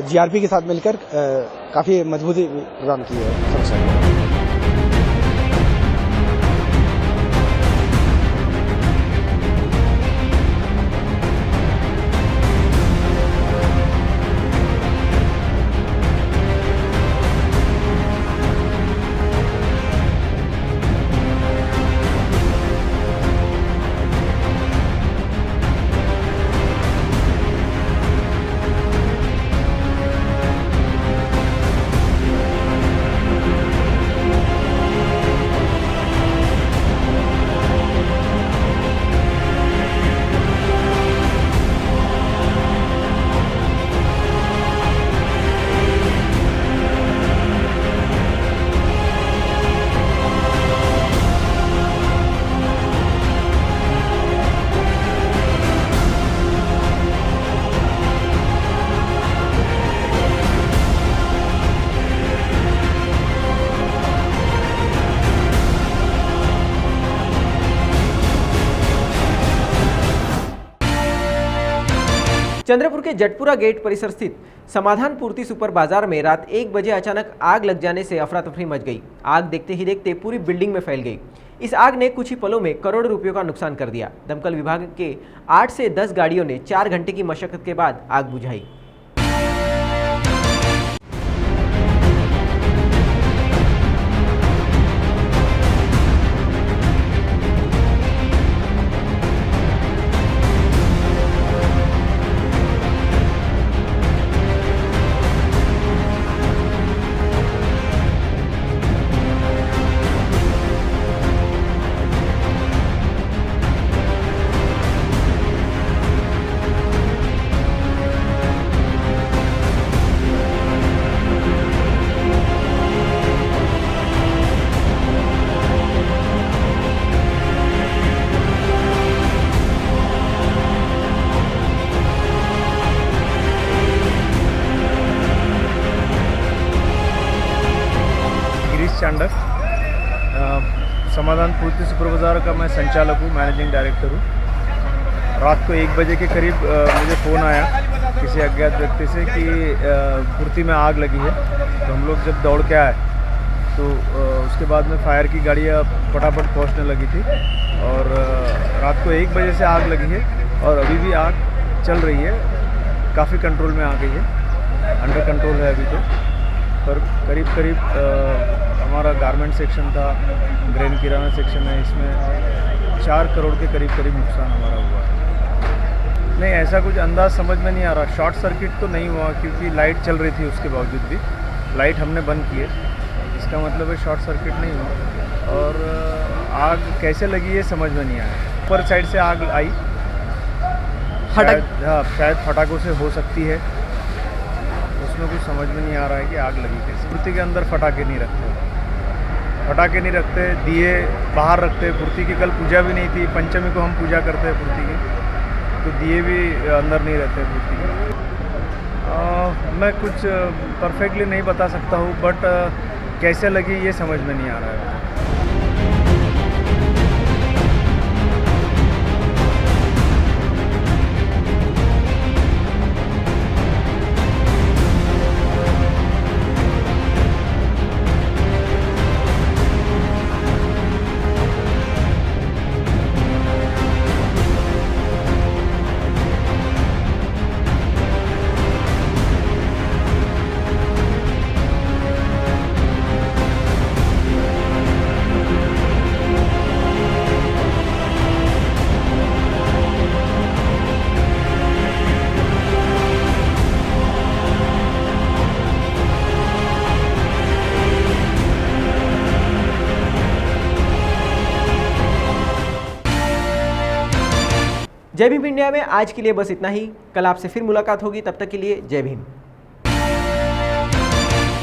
जीआरपी के साथ मिलकर काफ़ी मजबूती प्रदान की है सुरक्षा की। चंद्रपुर के जटपुरा गेट परिसर स्थित समाधान पूर्ति सुपर बाजार में रात 1 बजे अचानक आग लग जाने से अफरा तफरी मच गई। आग देखते ही देखते पूरी बिल्डिंग में फैल गई। इस आग ने कुछ ही पलों में करोड़ों रुपयों का नुकसान कर दिया। दमकल विभाग के 8 से 10 गाड़ियों ने 4 घंटे की मशक्कत के बाद आग बुझाई। चांडक समाधान पूर्ति सुपर बाजार का मैं संचालक हूँ, मैनेजिंग डायरेक्टर हूँ। रात को 1 बजे के करीब मुझे फ़ोन आया किसी अज्ञात व्यक्ति से कि पूर्ति में आग लगी है। तो हम लोग जब दौड़ के आए तो उसके बाद में फायर की गाड़ियाँ फटाफट पहुँचने लगी थी और रात को 1 बजे से आग लगी है और अभी भी आग चल रही है, काफ़ी कंट्रोल में आ गई है, अंडर कंट्रोल है अभी तो। पर करीब हमारा गारमेंट सेक्शन था, ग्रेन किराना सेक्शन है, इसमें 4 करोड़ के करीब नुकसान हमारा हुआ है। नहीं, ऐसा कुछ अंदाज समझ में नहीं आ रहा। शॉर्ट सर्किट तो नहीं हुआ क्योंकि लाइट चल रही थी, उसके बावजूद भी लाइट हमने बंद की है, इसका मतलब है शॉर्ट सर्किट नहीं हुआ। और आग कैसे लगी है समझ में नहीं आया। ऊपर साइड से आग आई, शायद फटाकों से हो सकती है, उसमें कुछ समझ में नहीं आ रहा है कि आग लगी कैसे। पूर्ति के अंदर पटाखे नहीं रखते, दिए बाहर रखते। पूर्ति की कल पूजा भी नहीं थी, पंचमी को हम पूजा करते हैं पूर्ति की, तो दिए भी अंदर नहीं रहते पूर्ति के। मैं कुछ परफेक्टली नहीं बता सकता हूँ, बट कैसे लगी ये समझ में नहीं आ रहा है। जय भीम इंडिया में आज के लिए बस इतना ही। कल आपसे फिर मुलाकात होगी, तब तक के लिए जय भीम।